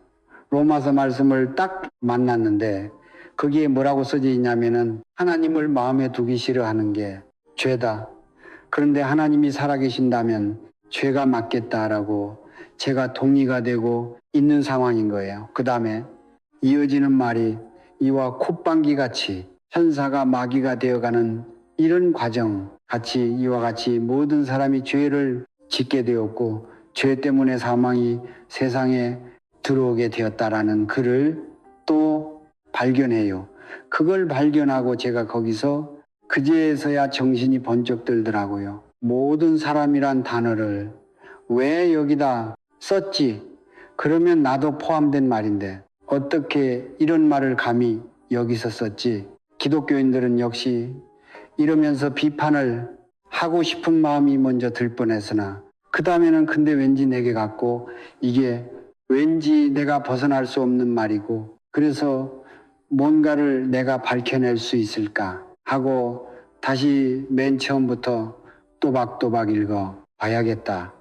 로마서 말씀을 딱 만났는데 거기에 뭐라고 써져 있냐면은 하나님을 마음에 두기 싫어하는 게 죄다. 그런데 하나님이 살아계신다면 죄가 맞겠다라고 제가 동의가 되고 있는 상황인 거예요. 그 다음에 이어지는 말이 이와 콧방귀 같이 천사가 마귀가 되어가는 이런 과정 같이 이와 같이 모든 사람이 죄를 짓게 되었고 죄 때문에 사망이 세상에 들어오게 되었다라는 글을 또 발견해요. 그걸 발견하고 제가 거기서 그제서야 정신이 번쩍 들더라고요. 모든 사람이란 단어를 왜 여기다 썼지? 그러면 나도 포함된 말인데 어떻게 이런 말을 감히 여기서 썼지? 기독교인들은 역시 이러면서 비판을 하고 싶은 마음이 먼저 들 뻔했으나 그 다음에는 근데 왠지 내게 같고 이게 왠지 내가 벗어날 수 없는 말이고 그래서 뭔가를 내가 밝혀낼 수 있을까 하고 다시 맨 처음부터 또박또박 읽어 봐야겠다.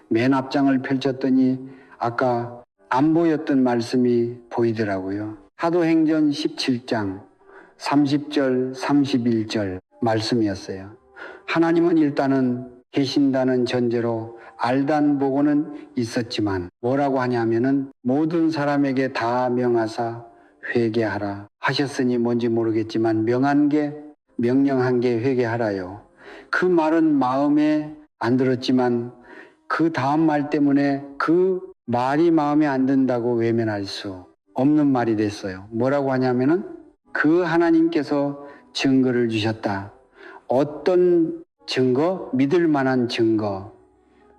맨 앞장을 펼쳤더니 아까 안 보였던 말씀이 보이더라고요. 사도행전 17장 30절 31절 말씀이었어요. 하나님은 일단은 계신다는 전제로 알단 보고는 있었지만 뭐라고 하냐면은 모든 사람에게 다 명하사 회개하라 하셨으니 뭔지 모르겠지만 명령한 게 회개하라요. 그 말은 마음에 안 들었지만 그 다음 말 때문에 그 말이 마음에 안 든다고 외면할 수 없는 말이 됐어요. 뭐라고 하냐면은 그 하나님께서 증거를 주셨다. 어떤 증거? 믿을 만한 증거.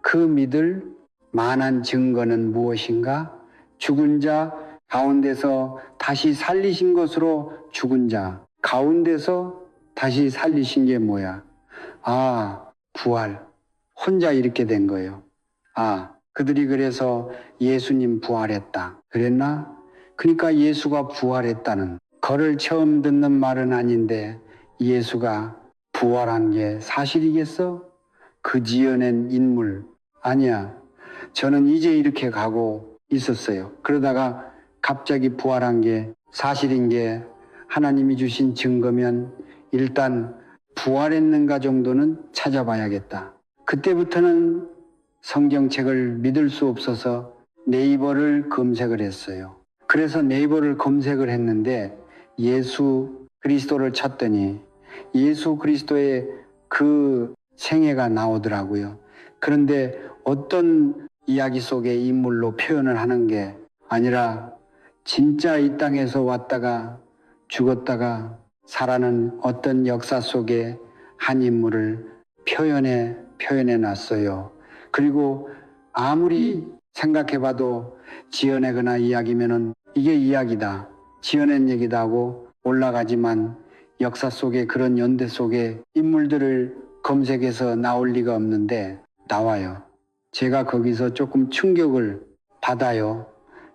그 믿을 만한 증거는 무엇인가? 죽은 자 가운데서 다시 살리신 것으로 죽은 자 가운데서 다시 살리신 게 뭐야? 부활. 혼자 이렇게 된 거예요. 그들이 그래서 예수님 부활했다 그랬나? 그러니까 예수가 부활했다는, 그를 처음 듣는 말은 아닌데 예수가 부활한 게 사실이겠어? 그 지어낸 인물 아니야. 저는 이제 이렇게 가고 있었어요. 그러다가 갑자기 부활한 게 사실인 게 하나님이 주신 증거면 일단 부활했는가 정도는 찾아봐야겠다. 그때부터는 성경책을 믿을 수 없어서 네이버를 검색을 했어요. 그래서 네이버를 검색을 했는데 예수 그리스도를 찾더니 예수 그리스도의 그 생애가 나오더라고요. 그런데 어떤 이야기 속의 인물로 표현을 하는 게 아니라 진짜 이 땅에서 왔다가 죽었다가 살아는 어떤 역사 속의 한 인물을 표현해 놨어요. 그리고 아무리 생각해봐도 지어내거나 이야기면은 이게 이야기다, 지어낸 얘기다 하고 올라가지만 역사 속에 그런 연대 속에 인물들을 검색해서 나올 리가 없는데 나와요. 제가 거기서 조금 충격을 받아요.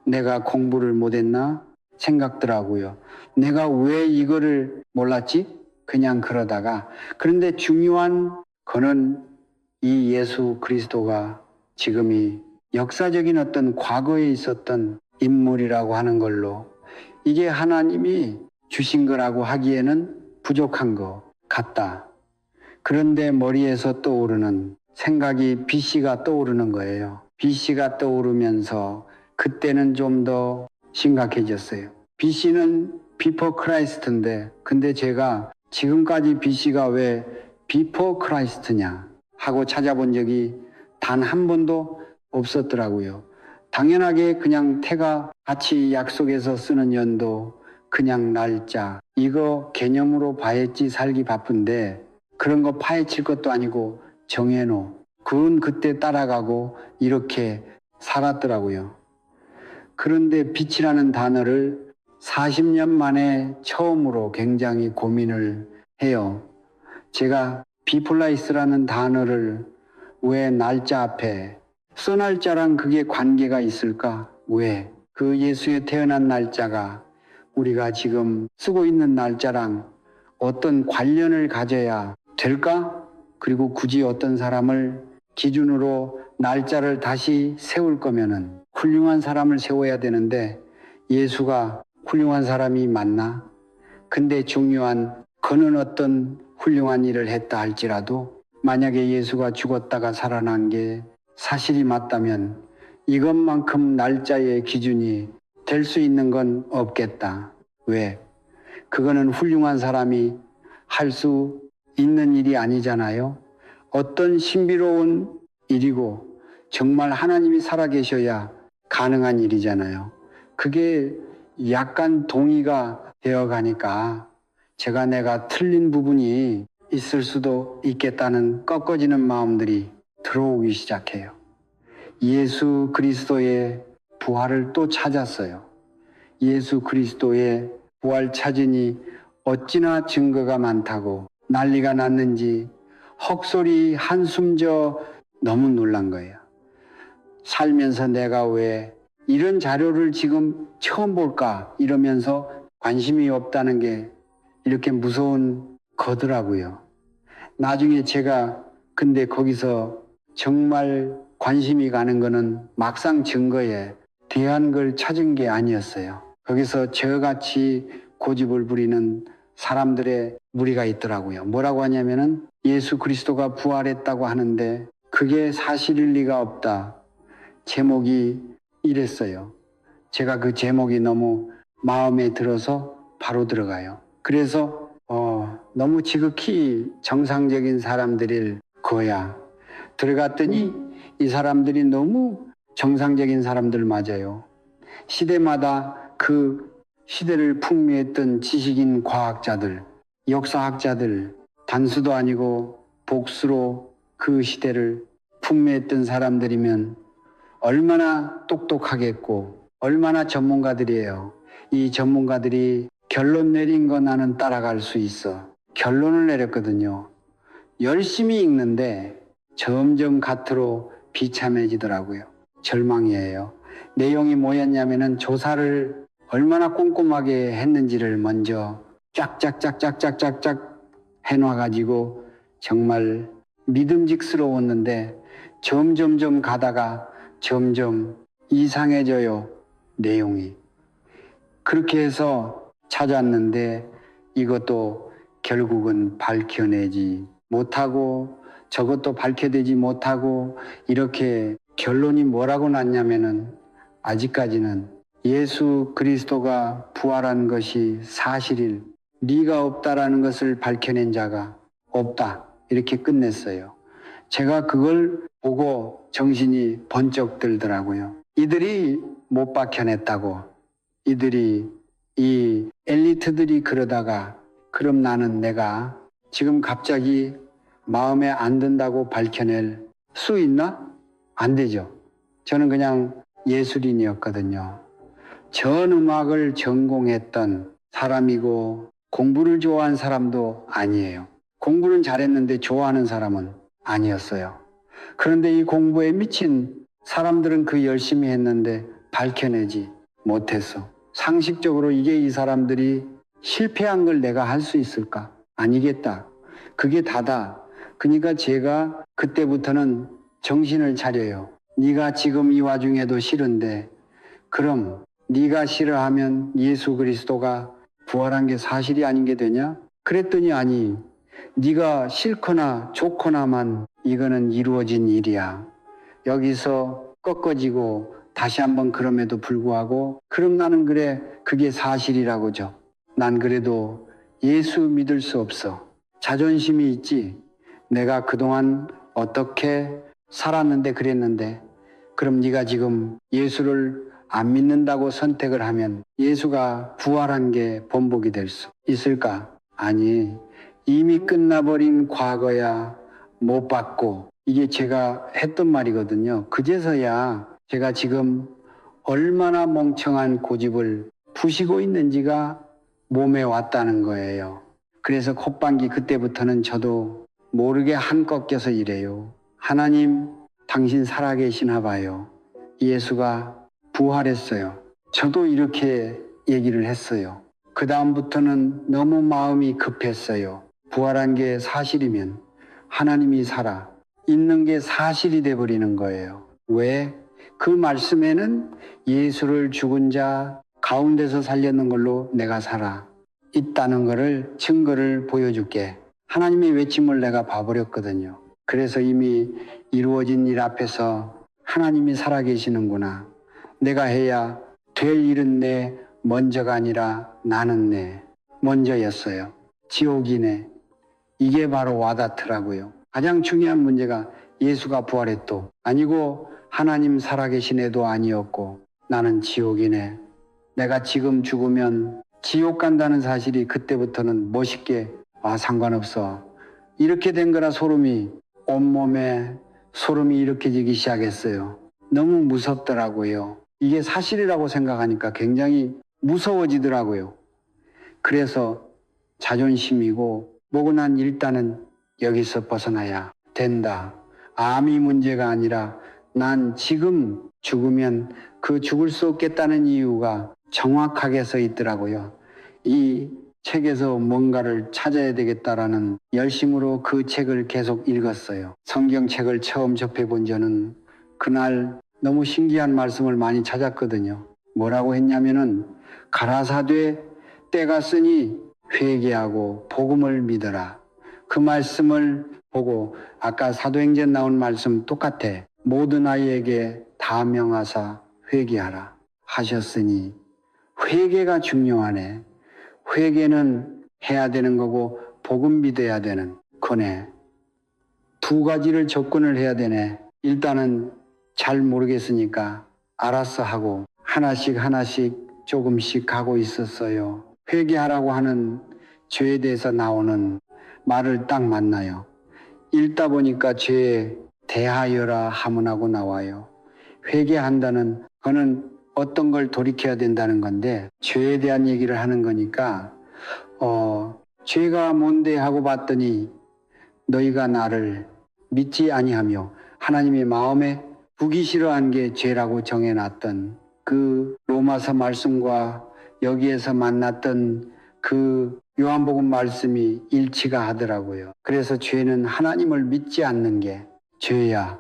내가 공부를 못했나 생각더라고요. 내가 왜 이거를 몰랐지? 그냥 그러다가. 그런데 중요한 거는 이 예수 그리스도가 지금이 역사적인 어떤 과거에 있었던 인물이라고 하는 걸로 이게 하나님이 주신 거라고 하기에는 부족한 것 같다. 그런데 머리에서 떠오르는 생각이 BC가 떠오르는 거예요. BC가 떠오르면서 그때는 좀 더 심각해졌어요. BC는 비포 크라이스트인데 근데 제가 지금까지 BC가 왜 비포 크라이스트냐 하고 찾아본 적이 단 한 번도 없었더라고요. 당연하게 그냥 태가 같이 약속해서 쓰는 연도 그냥 날짜 이거 개념으로 봐야지 살기 바쁜데 그런 거 파헤칠 것도 아니고 정해놓. 그건 그때 따라가고 이렇게 살았더라고요. 그런데 빛이라는 단어를 40년 만에 처음으로 굉장히 고민을 해요. 제가 비플라이스라는 단어를 왜 날짜 앞에 써날짜랑 그게 관계가 있을까? 왜? 그 예수의 태어난 날짜가 우리가 지금 쓰고 있는 날짜랑 어떤 관련을 가져야 될까? 그리고 굳이 어떤 사람을 기준으로 날짜를 다시 세울 거면은 훌륭한 사람을 세워야 되는데 예수가 훌륭한 사람이 맞나? 근데 중요한 그는 어떤 훌륭한 일을 했다 할지라도 만약에 예수가 죽었다가 살아난 게 사실이 맞다면 이것만큼 날짜의 기준이 될 수 있는 건 없겠다. 왜? 그거는 훌륭한 사람이 할 수 있는 일이 아니잖아요. 어떤 신비로운 일이고 정말 하나님이 살아계셔야 가능한 일이잖아요. 그게 약간 동의가 되어 가니까 내가 틀린 부분이 있을 수도 있겠다는 꺾어지는 마음들이 들어오기 시작해요. 예수 그리스도의 부활을 또 찾았어요. 예수 그리스도의 부활 찾으니 어찌나 증거가 많다고 난리가 났는지 헉소리 한숨 져 너무 놀란 거예요. 살면서 내가 왜 이런 자료를 지금 처음 볼까 이러면서 관심이 없다는 게 이렇게 무서운 거더라고요. 나중에 제가 근데 거기서 정말 관심이 가는 거는 막상 증거에 대한 걸 찾은 게 아니었어요. 거기서 저같이 고집을 부리는 사람들의 무리가 있더라고요. 뭐라고 하냐면은 예수 그리스도가 부활했다고 하는데 그게 사실일 리가 없다. 제목이 이랬어요. 제가 그 제목이 너무 마음에 들어서 바로 들어가요. 그래서 너무 지극히 정상적인 사람들일 거야. 들어갔더니 이 사람들이 너무 정상적인 사람들 맞아요. 시대마다 그 시대를 풍미했던 지식인 과학자들, 역사학자들, 단수도 아니고 복수로 그 시대를 풍미했던 사람들이면 얼마나 똑똑하겠고 얼마나 전문가들이에요. 이 전문가들이 결론 내린 거 나는 따라갈 수 있어. 결론을 내렸거든요. 열심히 읽는데 점점 겉으로 비참해지더라고요. 절망이에요. 내용이 뭐였냐면은 조사를 얼마나 꼼꼼하게 했는지를 먼저 쫙쫙쫙쫙쫙쫙쫙 해놔가지고 정말 믿음직스러웠는데 점점점 가다가 점점 이상해져요. 내용이. 그렇게 해서 찾았는데 이것도 결국은 밝혀내지 못하고 저것도 밝혀내지 못하고 이렇게 결론이 뭐라고 났냐면은 아직까지는 예수 그리스도가 부활한 것이 사실일 네가 없다라는 것을 밝혀낸 자가 없다 이렇게 끝냈어요. 제가 그걸 보고 정신이 번쩍 들더라고요. 이들이 못 밝혀냈다고 이들이 이 엘리트들이 그러다가 그럼 나는 내가 지금 갑자기 마음에 안 든다고 밝혀낼 수 있나? 안 되죠. 저는 그냥 예술인이었거든요. 전 음악을 전공했던 사람이고 공부를 좋아하는 사람도 아니에요. 공부는 잘했는데 좋아하는 사람은 아니었어요. 그런데 이 공부에 미친 사람들은 그 열심히 했는데 밝혀내지 못했어. 상식적으로 이게 이 사람들이 실패한 걸 내가 할 수 있을까? 아니겠다. 그게 다다. 그러니까 제가 그때부터는 정신을 차려요. 네가 지금 이 와중에도 싫은데 그럼 네가 싫어하면 예수 그리스도가 부활한 게 사실이 아닌 게 되냐? 그랬더니 아니, 네가 싫거나 좋거나만 이거는 이루어진 일이야. 여기서 꺾어지고 다시 한번 그럼에도 불구하고 그럼 나는 그래 그게 사실이라고죠. 난 그래도 예수 믿을 수 없어. 자존심이 있지. 내가 그동안 어떻게 살았는데 그랬는데 그럼 네가 지금 예수를 안 믿는다고 선택을 하면 예수가 부활한 게 본보기 될 수 있을까? 아니, 이미 끝나버린 과거야 못 받고 이게 제가 했던 말이거든요. 그제서야 제가 지금 얼마나 멍청한 고집을 부시고 있는지가 몸에 왔다는 거예요. 그래서 콧방귀 그때부터는 저도 모르게 한 꺾여서 이래요. 하나님, 당신 살아계시나 봐요. 예수가 부활했어요. 저도 이렇게 얘기를 했어요. 그 다음부터는 너무 마음이 급했어요. 부활한 게 사실이면 하나님이 살아 있는 게 사실이 돼버리는 거예요. 왜? 그 말씀에는 예수를 죽은 자 가운데서 살렸는 걸로 내가 살아 있다는 것을 증거를 보여줄게. 하나님의 외침을 내가 봐버렸거든요. 그래서 이미 이루어진 일 앞에서 하나님이 살아계시는구나. 내가 해야 될 일은 내 먼저가 아니라 나는 내 먼저였어요. 지옥이네. 이게 바로 와닿더라고요. 가장 중요한 문제가 예수가 부활했도 아니고 하나님 살아계신 애도 아니었고 나는 지옥이네. 내가 지금 죽으면 지옥 간다는 사실이 그때부터는 멋있게 상관없어. 이렇게 된 거라 소름이 온몸에 소름이 이렇게 지기 시작했어요. 너무 무섭더라고요. 이게 사실이라고 생각하니까 굉장히 무서워지더라고요. 그래서 자존심이고 뭐고 난 일단은 여기서 벗어나야 된다. 암이 문제가 아니라 난 지금 죽으면 그 죽을 수 없겠다는 이유가 정확하게 써 있더라고요. 이 책에서 뭔가를 찾아야 되겠다라는 열심으로 그 책을 계속 읽었어요. 성경책을 처음 접해본 저는 그날 너무 신기한 말씀을 많이 찾았거든요. 뭐라고 했냐면은 가라사대 때가 쓰니 회개하고 복음을 믿어라. 그 말씀을 보고 아까 사도행전 나온 말씀 똑같아. 모든 아이에게 다 명하사 회개하라 하셨으니 회개가 중요하네. 회개는 해야 되는 거고 복음 믿어야 되는 거네. 두 가지를 접근을 해야 되네. 일단은 잘 모르겠으니까 알았어 하고 하나씩 조금씩 하고 있었어요. 회개하라고 하는 죄에 대해서 나오는 말을 딱 만나요. 읽다 보니까 죄에 대하여라 하문하고 나와요. 회개한다는 거는 어떤 걸 돌이켜야 된다는 건데 죄에 대한 얘기를 하는 거니까 죄가 뭔데 하고 봤더니 너희가 나를 믿지 아니하며 하나님의 마음에 보기 싫어한 게 죄라고 정해놨던 그 로마서 말씀과 여기에서 만났던 그 요한복음 말씀이 일치가 하더라고요. 그래서 죄는 하나님을 믿지 않는 게 죄야.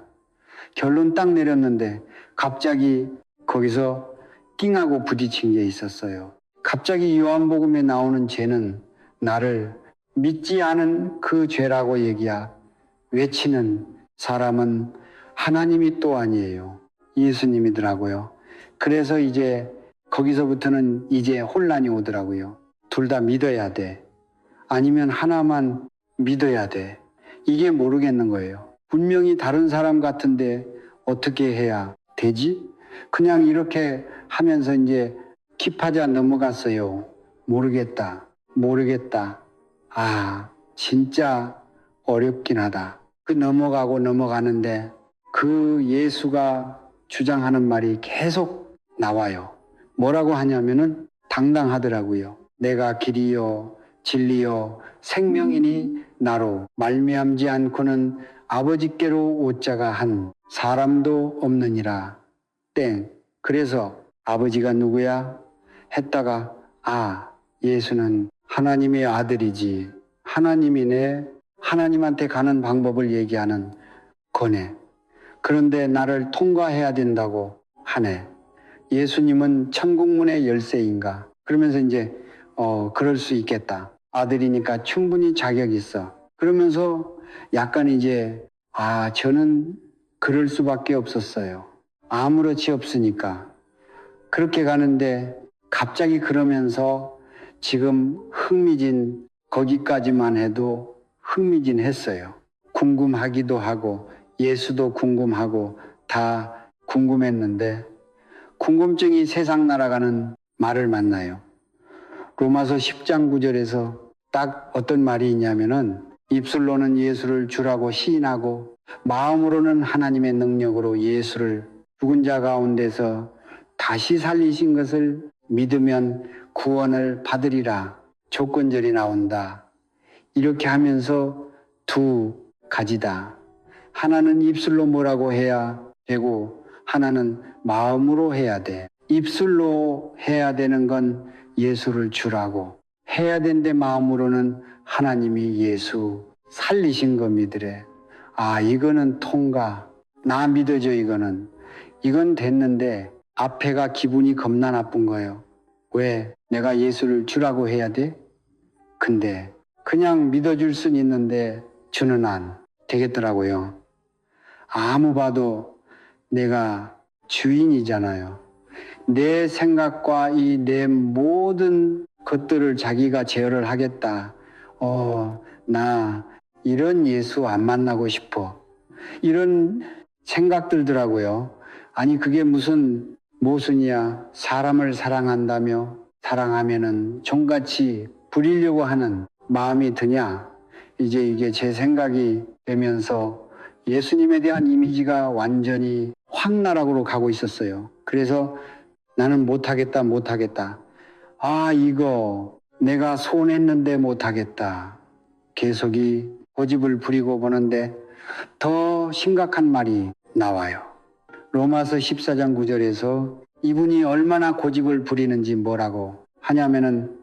결론 딱 내렸는데 갑자기 거기서 띵하고 부딪힌 게 있었어요. 갑자기 요한복음에 나오는 죄는 나를 믿지 않은 그 죄라고 외치는 사람은 하나님이 또 아니에요. 예수님이더라고요. 그래서 이제 거기서부터는 이제 혼란이 오더라고요. 둘 다 믿어야 돼. 아니면 하나만 믿어야 돼. 이게 모르겠는 거예요. 분명히 다른 사람 같은데 어떻게 해야 되지? 그냥 이렇게 하면서 이제 킵하자 넘어갔어요. 모르겠다. 아, 진짜 어렵긴 하다. 그 넘어가는데 그 예수가 주장하는 말이 계속 나와요. 뭐라고 하냐면은 당당하더라고요. 내가 길이요 진리요 생명이니 나로 말미암지 않고는 아버지께로 오자가 한 사람도 없느니라. 땡. 그래서 아버지가 누구야? 했다가 예수는 하나님의 아들이지. 하나님이네. 하나님한테 가는 방법을 얘기하는 거네. 그런데 나를 통과해야 된다고 하네. 예수님은 천국문의 열쇠인가? 그러면서 이제 그럴 수 있겠다. 아들이니까 충분히 자격 있어. 그러면서 약간 이제 저는 그럴 수밖에 없었어요. 아무렇지 없으니까. 그렇게 가는데 갑자기 그러면서 지금 거기까지만 해도 흥미진했어요. 궁금하기도 하고 예수도 궁금하고 다 궁금했는데 궁금증이 세상 날아가는 말을 만나요. 로마서 10장 9절에서 딱 어떤 말이 있냐면은 입술로는 예수를 주라고 시인하고 마음으로는 하나님의 능력으로 예수를 죽은 자 가운데서 다시 살리신 것을 믿으면 구원을 받으리라. 조건절이 나온다. 이렇게 하면서 두 가지다. 하나는 입술로 뭐라고 해야 되고 하나는 마음으로 해야 돼. 입술로 해야 되는 건 예수를 주라고 해야 되는데 마음으로는 하나님이 예수 살리신 거 믿으래. 이거는 통과. 나 믿어줘 이거는. 이건 됐는데 앞에가 기분이 겁나 나쁜 거예요. 왜? 내가 예수를 주라고 해야 돼? 근데 그냥 믿어줄 순 있는데 주는 안 되겠더라고요. 아무 봐도 내가 주인이잖아요. 내 생각과 이 내 모든 것들을 자기가 제어를 하겠다. 나 이런 예수 안 만나고 싶어. 이런 생각 들더라고요. 아니 그게 무슨 모순이야. 사람을 사랑한다며 사랑하면은 종같이 부리려고 하는 마음이 드냐. 이제 이게 제 생각이 되면서 예수님에 대한 이미지가 완전히 황나락으로 가고 있었어요. 그래서 나는 못하겠다. 이거 내가 손했는데 못하겠다. 계속이 고집을 부리고 보는데 더 심각한 말이 나와요. 로마서 14장 9절에서 이분이 얼마나 고집을 부리는지 뭐라고 하냐면은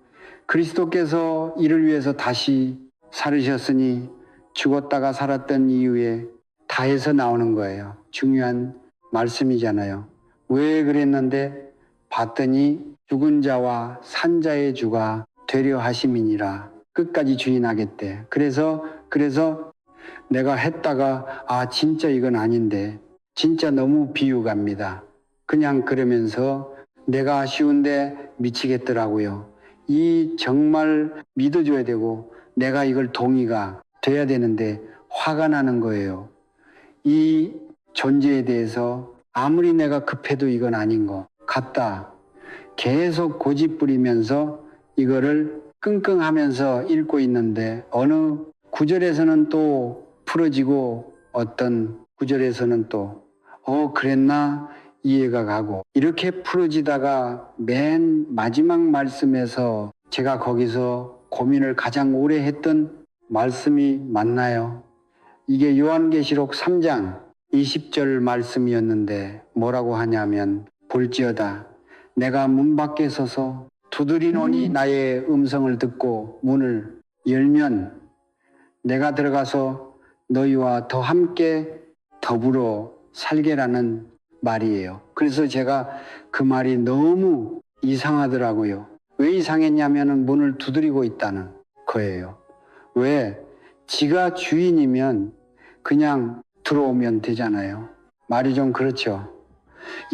그리스도께서 이를 위해서 다시 살으셨으니 죽었다가 살았던 이유에 다해서 나오는 거예요. 중요한 말씀이잖아요. 왜 그랬는데 봤더니 죽은 자와 산 자의 주가 되려 하심이니라. 끝까지 주인하겠대. 그래서 내가 했다가 진짜 이건 아닌데 진짜 너무 비유갑니다. 그냥 그러면서 내가 아쉬운데 미치겠더라고요. 이 정말 믿어줘야 되고 내가 이걸 동의가 돼야 되는데 화가 나는 거예요. 이 존재에 대해서 아무리 내가 급해도 이건 아닌 것 같다. 계속 고집 부리면서 이거를 끙끙하면서 읽고 있는데 어느 구절에서는 또 풀어지고 어떤 구절에서는 또 그랬나 이해가 가고 이렇게 풀어지다가 맨 마지막 말씀에서 제가 거기서 고민을 가장 오래 했던 말씀이 맞나요? 이게 요한계시록 3장 20절 말씀이었는데 뭐라고 하냐면 볼지어다 내가 문 밖에 서서 두드리노니 나의 음성을 듣고 문을 열면 내가 들어가서 너희와 더 함께 더불어 살게라는 말이에요. 그래서 제가 그 말이 너무 이상하더라고요. 왜 이상했냐면 문을 두드리고 있다는 거예요. 왜? 지가 주인이면 그냥 들어오면 되잖아요. 말이 좀 그렇죠.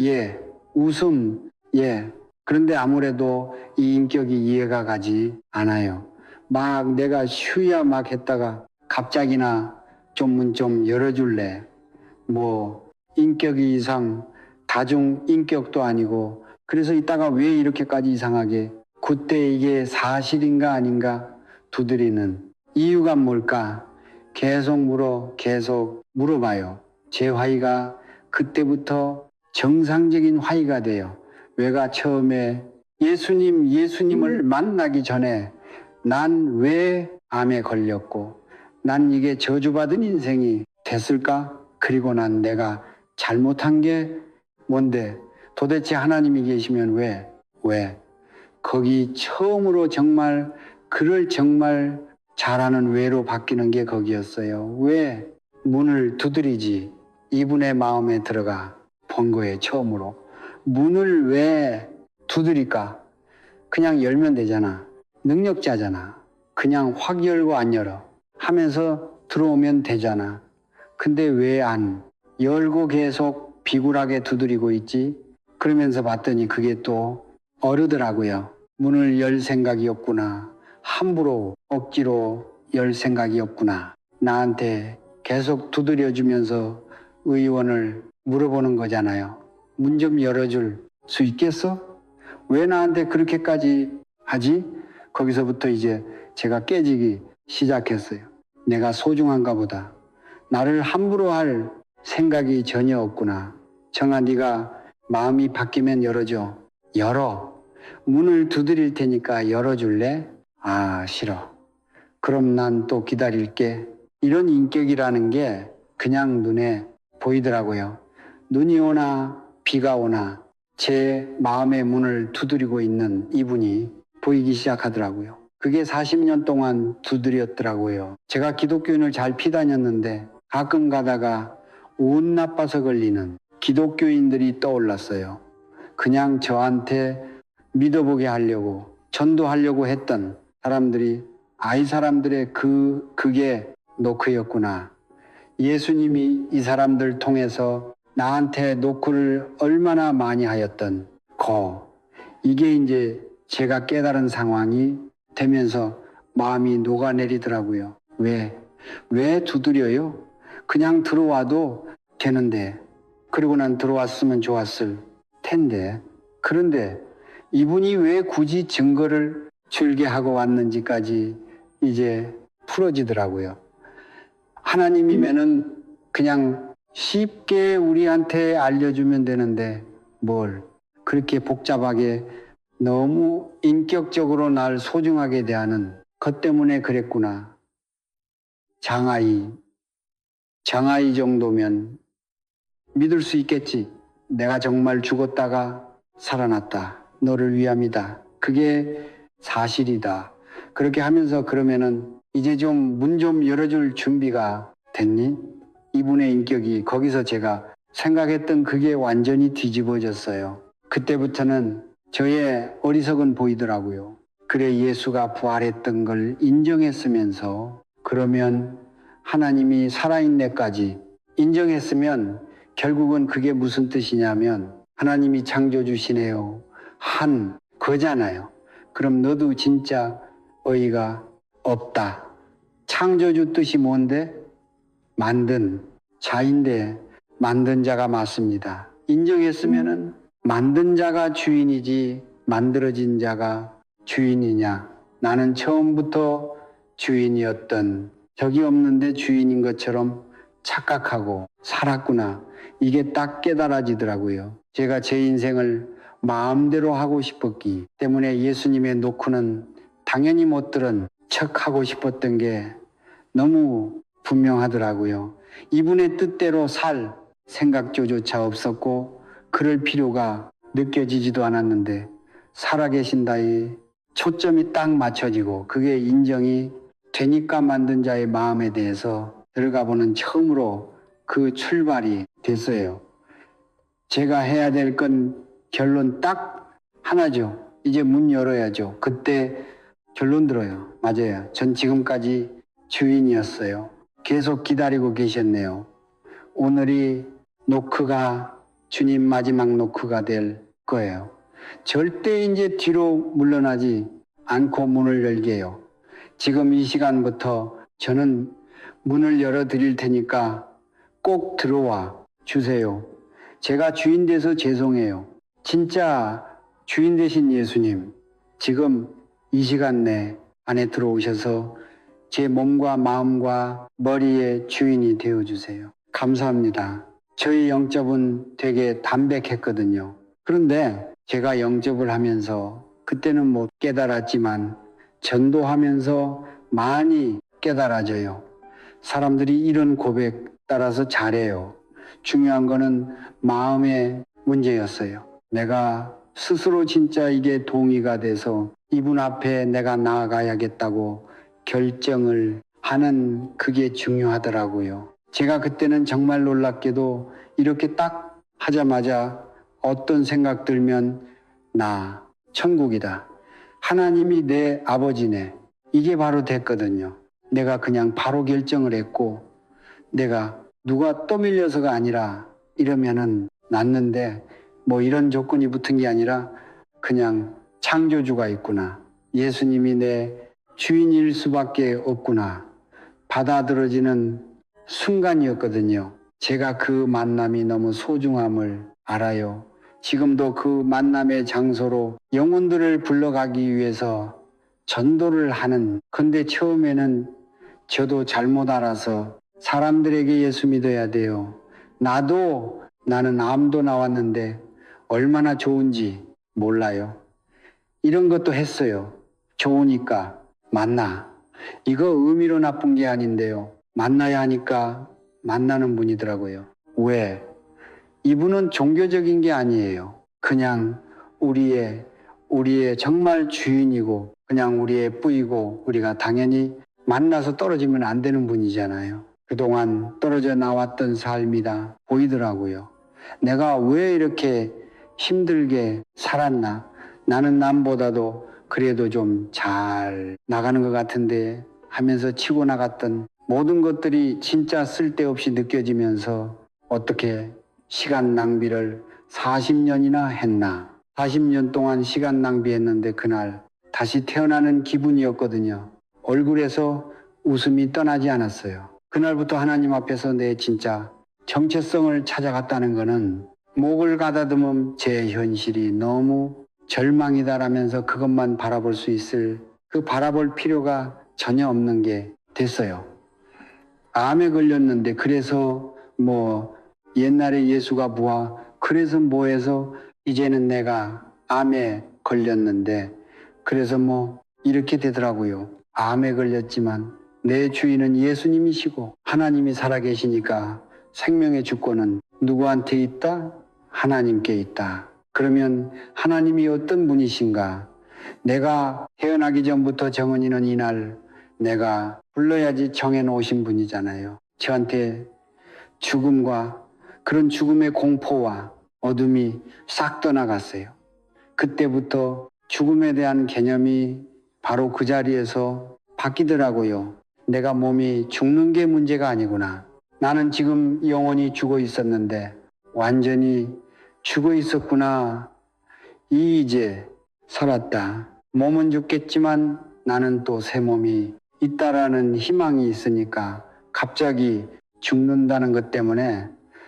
예, 웃음, 예. 그런데 아무래도 이 인격이 이해가 가지 않아요. 막 내가 쉬야 막 했다가 갑자기나 좀 문 좀 열어줄래. 뭐 인격이 이상 다중 인격도 아니고 그래서 이따가 왜 이렇게까지 이상하게 그때 이게 사실인가 아닌가 두드리는 이유가 뭘까? 계속 물어봐요. 제 화의가 그때부터 정상적인 화의가 돼요. 왜가 처음에 예수님을 만나기 전에 난 왜 암에 걸렸고 난 이게 저주받은 인생이 됐을까? 그리고 난 내가 잘못한 게 뭔데? 도대체 하나님이 계시면 왜? 거기 처음으로 정말 그를 정말 잘하는 왜로 바뀌는 게 거기였어요. 왜 문을 두드리지? 이분의 마음에 들어가 본 거예요. 처음으로. 문을 왜 두드릴까? 그냥 열면 되잖아. 능력자잖아. 그냥 확 열고 안 열어 하면서 들어오면 되잖아. 근데 왜 안 열고 계속 비굴하게 두드리고 있지? 그러면서 봤더니 그게 또 어르더라고요. 문을 열 생각이 없구나. 함부로 억지로 열 생각이 없구나. 나한테 계속 두드려주면서 의원을 물어보는 거잖아요. 문 좀 열어줄 수 있겠어? 왜 나한테 그렇게까지 하지? 거기서부터 이제 제가 깨지기 시작했어요. 내가 소중한가 보다. 나를 함부로 할 생각이 전혀 없구나. 정아 네가 마음이 바뀌면 열어줘. 열어. 문을 두드릴 테니까 열어줄래? 아 싫어. 그럼 난 또 기다릴게. 이런 인격이라는 게 그냥 눈에 보이더라고요. 눈이 오나 비가 오나 제 마음의 문을 두드리고 있는 이분이 보이기 시작하더라고요. 그게 40년 동안 두드렸더라고요. 제가 기독교인을 잘 피다녔는데 가끔 가다가 운 나빠서 걸리는 기독교인들이 떠올랐어요. 그냥 저한테 믿어보게 하려고 전도하려고 했던 사람들이 이 사람들의 그게 노크였구나. 예수님이 이 사람들 통해서 나한테 노크를 얼마나 많이 하였던 이게 이제 제가 깨달은 상황이 되면서 마음이 녹아내리더라고요. 왜 두드려요? 그냥 들어와도 되는데 그리고 난 들어왔으면 좋았을 텐데 그런데 이분이 왜 굳이 증거를 줄게 하고 왔는지까지 이제 풀어지더라고요. 하나님이면은 그냥 쉽게 우리한테 알려주면 되는데 뭘 그렇게 복잡하게 너무 인격적으로 날 소중하게 대하는 것 때문에 그랬구나. 장아이 정도면 믿을 수 있겠지. 내가 정말 죽었다가 살아났다. 너를 위함이다. 그게 사실이다. 그렇게 하면서 그러면은 이제 좀 문 좀 열어줄 준비가 됐니? 이분의 인격이 거기서 제가 생각했던 그게 완전히 뒤집어졌어요. 그때부터는 저의 어리석은 보이더라고요. 그래 예수가 부활했던 걸 인정했으면서 그러면 하나님이 살아있네까지 인정했으면 결국은 그게 무슨 뜻이냐면 하나님이 창조주시네요 한 거잖아요. 그럼 너도 진짜 어이가 없다. 창조주 뜻이 뭔데? 만든 자인데 만든 자가 맞습니다. 인정했으면은 만든 자가 주인이지 만들어진 자가 주인이냐. 나는 처음부터 주인이었던 적이 없는데 주인인 것처럼 착각하고 살았구나. 이게 딱 깨달아지더라고요. 제가 제 인생을 마음대로 하고 싶었기 때문에 예수님의 노크는 당연히 못 들은 척하고 싶었던 게 너무 분명하더라고요. 이분의 뜻대로 살, 생각조차 없었고 그럴 필요가 느껴지지도 않았는데 살아계신다의 초점이 딱 맞춰지고 그게 인정이 되니까 만든 자의 마음에 대해서 들어가보는 처음으로 그 출발이 됐어요. 제가 해야 될 건 결론 딱 하나죠. 이제 문 열어야죠. 그때 결론 들어요. 맞아요. 전 지금까지 주인이었어요. 계속 기다리고 계셨네요. 오늘이 노크가 주님 마지막 노크가 될 거예요. 절대 이제 뒤로 물러나지 않고 문을 열게요. 지금 이 시간부터 저는 문을 열어드릴 테니까 꼭 들어와 주세요. 제가 주인 돼서 죄송해요. 진짜 주인 되신 예수님, 지금 이 시간 내 안에 들어오셔서 제 몸과 마음과 머리의 주인이 되어주세요. 감사합니다. 저희 영접은 되게 담백했거든요. 그런데 제가 영접을 하면서 그때는 못 깨달았지만 전도하면서 많이 깨달아져요. 사람들이 이런 고백 따라서 잘해요. 중요한 거는 마음의 문제였어요. 내가 스스로 진짜 이게 동의가 돼서 이분 앞에 내가 나아가야겠다고 결정을 하는 그게 중요하더라고요. 제가 그때는 정말 놀랍게도 이렇게 딱 하자마자 어떤 생각 들면 나 천국이다. 하나님이 내 아버지네. 이게 바로 됐거든요. 내가 그냥 바로 결정을 했고 내가 누가 떠밀려서가 아니라 이러면은 낫는데 뭐 이런 조건이 붙은 게 아니라 그냥 창조주가 있구나. 예수님이 내 주인일 수밖에 없구나. 받아들여지는 순간이었거든요. 제가 그 만남이 너무 소중함을 알아요. 지금도 그 만남의 장소로 영혼들을 불러가기 위해서 전도를 하는, 근데 처음에는 저도 잘못 알아서 사람들에게 예수 믿어야 돼요. 나는 암도 나왔는데 얼마나 좋은지 몰라요. 이런 것도 했어요. 좋으니까 만나. 이거 의미로 나쁜 게 아닌데요. 만나야 하니까 만나는 분이더라고요. 왜? 이분은 종교적인 게 아니에요. 그냥 우리의 정말 주인이고 그냥 우리의 뿌이고 우리가 당연히 만나서 떨어지면 안 되는 분이잖아요. 그동안 떨어져 나왔던 삶이다 보이더라고요. 내가 왜 이렇게 힘들게 살았나? 나는 남보다도 그래도 좀 잘 나가는 것 같은데 하면서 치고 나갔던 모든 것들이 진짜 쓸데없이 느껴지면서 어떻게 시간 낭비를 40년이나 했나? 40년 동안 시간 낭비했는데 그날 다시 태어나는 기분이었거든요. 얼굴에서 웃음이 떠나지 않았어요. 그날부터 하나님 앞에서 내 진짜 정체성을 찾아갔다는 것은 목을 가다듬은 제 현실이 너무 절망이다라면서 그것만 바라볼 수 있을 그 바라볼 필요가 전혀 없는 게 됐어요. 암에 걸렸는데 그래서 뭐 옛날에 예수가 뭐야 그래서 뭐해서 이제는 내가 암에 걸렸는데 그래서 뭐 이렇게 되더라고요. 암에 걸렸지만 내 주인은 예수님이시고 하나님이 살아계시니까 생명의 주권은 누구한테 있다? 하나님께 있다. 그러면 하나님이 어떤 분이신가? 내가 태어나기 전부터 정은이는 이날 내가 불러야지 정해놓으신 분이잖아요. 저한테 죽음과 그런 죽음의 공포와 어둠이 싹 떠나갔어요. 그때부터 죽음에 대한 개념이 바로 그 자리에서 바뀌더라고요. 내가 몸이 죽는 게 문제가 아니구나. 나는 지금 영원히 죽어 있었는데 완전히 죽어 있었구나. 이제 살았다. 몸은 죽겠지만 나는 또 새 몸이 있다라는 희망이 있으니까 갑자기 죽는다는 것 때문에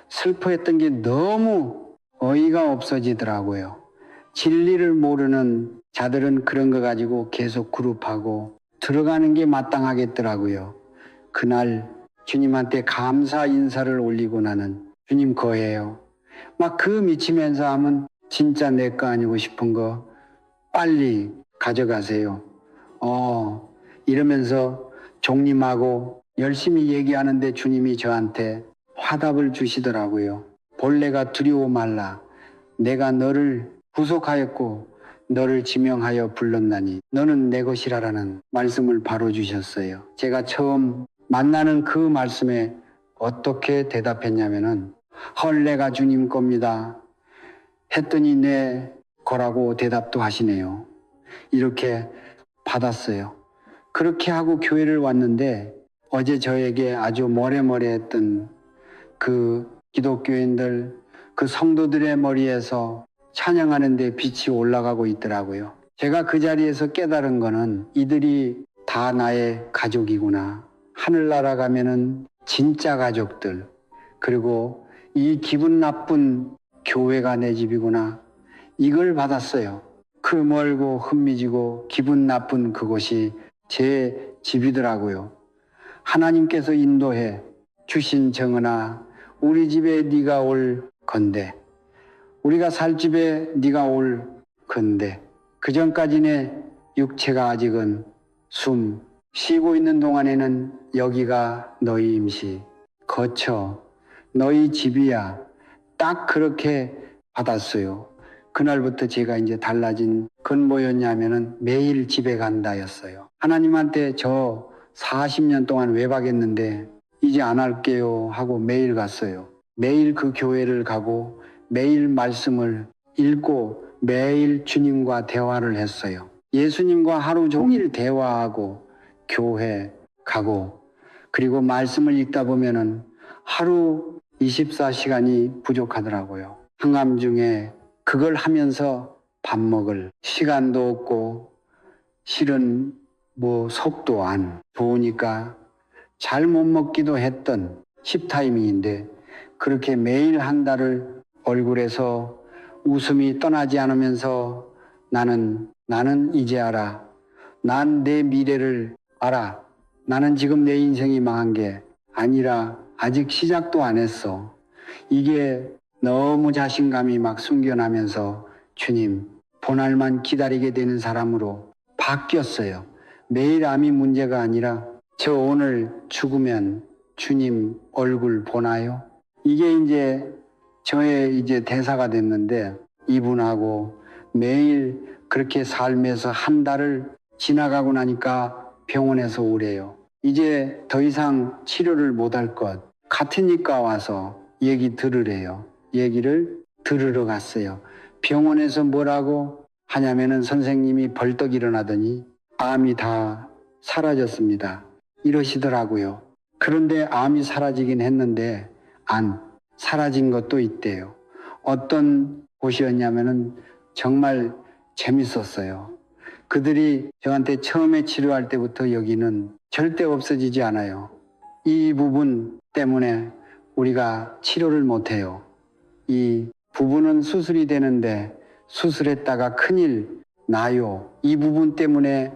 슬퍼했던 게 너무 어이가 없어지더라고요. 진리를 모르는 자들은 그런 거 가지고 계속 그룹하고 들어가는 게 마땅하겠더라고요. 그날 주님한테 감사 인사를 올리고 나는 주님 거예요. 막 그 미치면서 하면 진짜 내 거 아니고 싶은 거 빨리 가져가세요. 이러면서 종님하고 열심히 얘기하는데 주님이 저한테 화답을 주시더라고요. 본래가 두려워 말라. 내가 너를 구속하였고 너를 지명하여 불렀나니 너는 내 것이라라는 말씀을 바로 주셨어요. 제가 처음 만나는 그 말씀에 어떻게 대답했냐면은 헐 내가 주님 겁니다 했더니 내 거라고 대답도 하시네요. 이렇게 받았어요. 그렇게 하고 교회를 왔는데 어제 저에게 아주 모래모래했던 그 기독교인들, 그 성도들의 머리에서 찬양하는 데 빛이 올라가고 있더라고요. 제가 그 자리에서 깨달은 거는 이들이 다 나의 가족이구나. 하늘나라 가면은 진짜 가족들, 그리고 이 기분 나쁜 교회가 내 집이구나. 이걸 받았어요. 그 멀고 흥미지고 기분 나쁜 그곳이 제 집이더라고요. 하나님께서 인도해 주신 정은아, 우리 집에 네가 올 건데, 우리가 살 집에 네가 올 건데, 그 전까지는 육체가 아직은 숨 쉬고 있는 동안에는 여기가 너희 임시 거처, 너희 집이야. 딱 그렇게 받았어요. 그날부터 제가 이제 달라진 건 뭐였냐면은 매일 집에 간다였어요. 하나님한테 저 40년 동안 외박했는데 이제 안 할게요 하고 매일 갔어요. 매일 그 교회를 가고 매일 말씀을 읽고 매일 주님과 대화를 했어요. 예수님과 하루 종일 대화하고 교회 가고, 그리고 말씀을 읽다 보면은 하루 24시간이 부족하더라고요. 항암 중에 그걸 하면서 밥 먹을 시간도 없고 실은 뭐 속도 안 좋으니까 잘 못 먹기도 했던 10타이밍인데 그렇게 매일 한 달을 얼굴에서 웃음이 떠나지 않으면서 나는 이제 알아. 난 내 미래를 알아. 나는 지금 내 인생이 망한 게 아니라 아직 시작도 안 했어. 이게 너무 자신감이 막 숨겨나면서 주님 본날만 기다리게 되는 사람으로 바뀌었어요. 매일 암이 문제가 아니라 저 오늘 죽으면 주님 얼굴 보나요? 이게 이제 저의 이제 대사가 됐는데 이분하고 매일 그렇게 삶에서 한 달을 지나가고 나니까 병원에서 오래요. 이제 더 이상 치료를 못할 것 같으니까 와서 얘기 들으래요. 얘기를 들으러 갔어요. 병원에서 뭐라고 하냐면은 선생님이 벌떡 일어나더니 암이 다 사라졌습니다. 이러시더라고요. 그런데 암이 사라지긴 했는데 안 사라진 것도 있대요. 어떤 곳이었냐면은 정말 재밌었어요. 그들이 저한테 처음에 치료할 때부터 여기는 절대 없어지지 않아요. 이 부분 때문에 우리가 치료를 못해요. 이 부분은 수술이 되는데 수술했다가 큰일 나요. 이 부분 때문에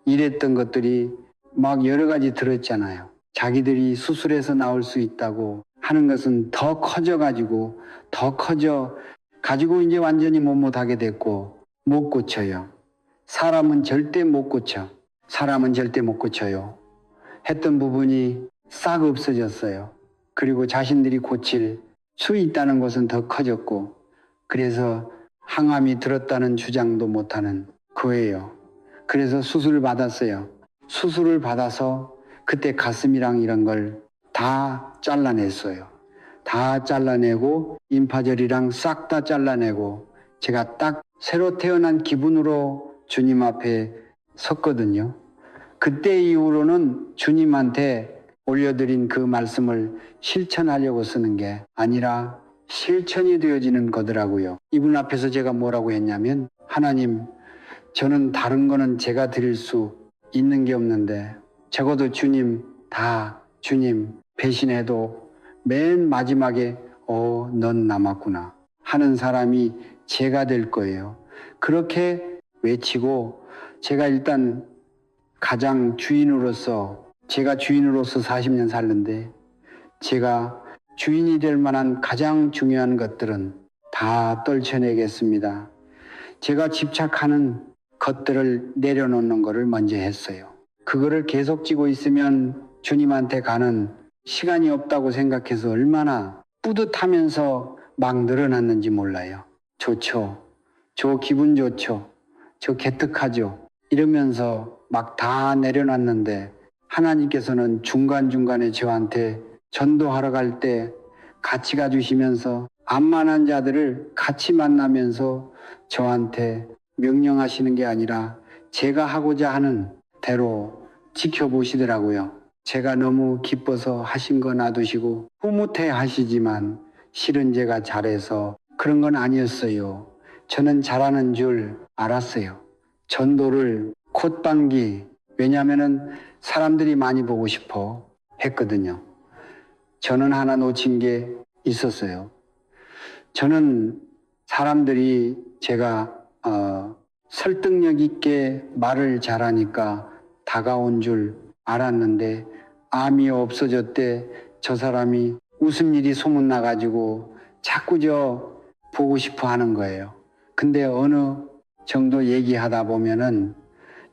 이랬던 것들이 막 여러 가지 들었잖아요. 자기들이 수술해서 나올 수 있다고 하는 것은 더 커져가지고 더 커져 가지고 이제 완전히 못하게 됐고 못 고쳐요. 사람은 절대 못 고쳐. 사람은 절대 못 고쳐요. 했던 부분이 싹 없어졌어요. 그리고 자신들이 고칠 수 있다는 것은 더 커졌고, 그래서 항암이 들었다는 주장도 못하는 거예요. 그래서 수술을 받았어요. 수술을 받아서 그때 가슴이랑 이런 걸 다 잘라냈어요. 다 잘라내고 임파절이랑 싹 다 잘라내고 제가 딱 새로 태어난 기분으로 주님 앞에 섰거든요. 그때 이후로는 주님한테 올려드린 그 말씀을 실천하려고 쓰는 게 아니라 실천이 되어지는 거더라고요. 이분 앞에서 제가 뭐라고 했냐면, 하나님, 저는 다른 거는 제가 드릴 수 있는 게 없는데 적어도 주님 배신해도 맨 마지막에 넌 남았구나 하는 사람이 제가 될 거예요. 그렇게 외치고 제가 일단 가장 제가 주인으로서 40년 살는데 제가 주인이 될 만한 가장 중요한 것들은 다 떨쳐내겠습니다. 제가 집착하는 것들을 내려놓는 것을 먼저 했어요. 그거를 계속 쥐고 있으면 주님한테 가는 시간이 없다고 생각해서 얼마나 뿌듯하면서 막 늘어났는지 몰라요. 좋죠. 저 기분 좋죠. 저 개특하죠. 이러면서 막 다 내려놨는데 하나님께서는 중간중간에 저한테 전도하러 갈 때 같이 가주시면서 암만한 자들을 같이 만나면서 저한테 명령하시는 게 아니라 제가 하고자 하는 대로 지켜보시더라고요. 제가 너무 기뻐서 하신 거 놔두시고 흐뭇해 하시지만 실은 제가 잘해서 그런 건 아니었어요. 저는 잘하는 줄 알았어요. 전도를 콧방귀, 왜냐하면 사람들이 많이 보고 싶어 했거든요. 저는 하나 놓친 게 있었어요. 저는 사람들이 제가 설득력 있게 말을 잘하니까 다가온 줄 알았는데 암이 없어졌대 저 사람이 무슨 일이 소문나가지고 자꾸 저 보고 싶어 하는 거예요. 근데 어느 정도 얘기하다 보면은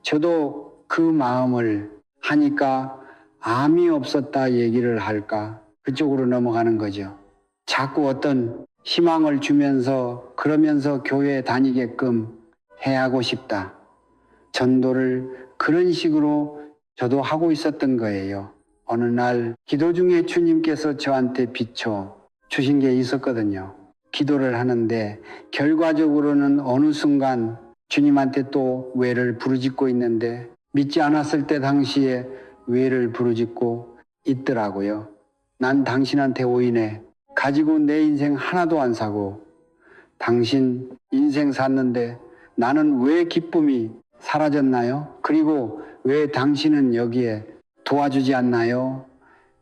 저도 그 마음을 하니까 암이 없었다 얘기를 할까 그쪽으로 넘어가는 거죠. 자꾸 어떤 희망을 주면서 그러면서 교회에 다니게끔 해하고 싶다. 전도를 그런 식으로 저도 하고 있었던 거예요. 어느 날 기도 중에 주님께서 저한테 비춰 주신 게 있었거든요. 기도를 하는데 결과적으로는 어느 순간 주님한테 또 외를 부르짖고 있는데 믿지 않았을 때 당시에 외를 부르짖고 있더라고요. 난 당신한테 오인해. 가지고 내 인생 하나도 안 사고 당신 인생 샀는데 나는 왜 기쁨이 사라졌나요? 그리고 왜 당신은 여기에 도와주지 않나요?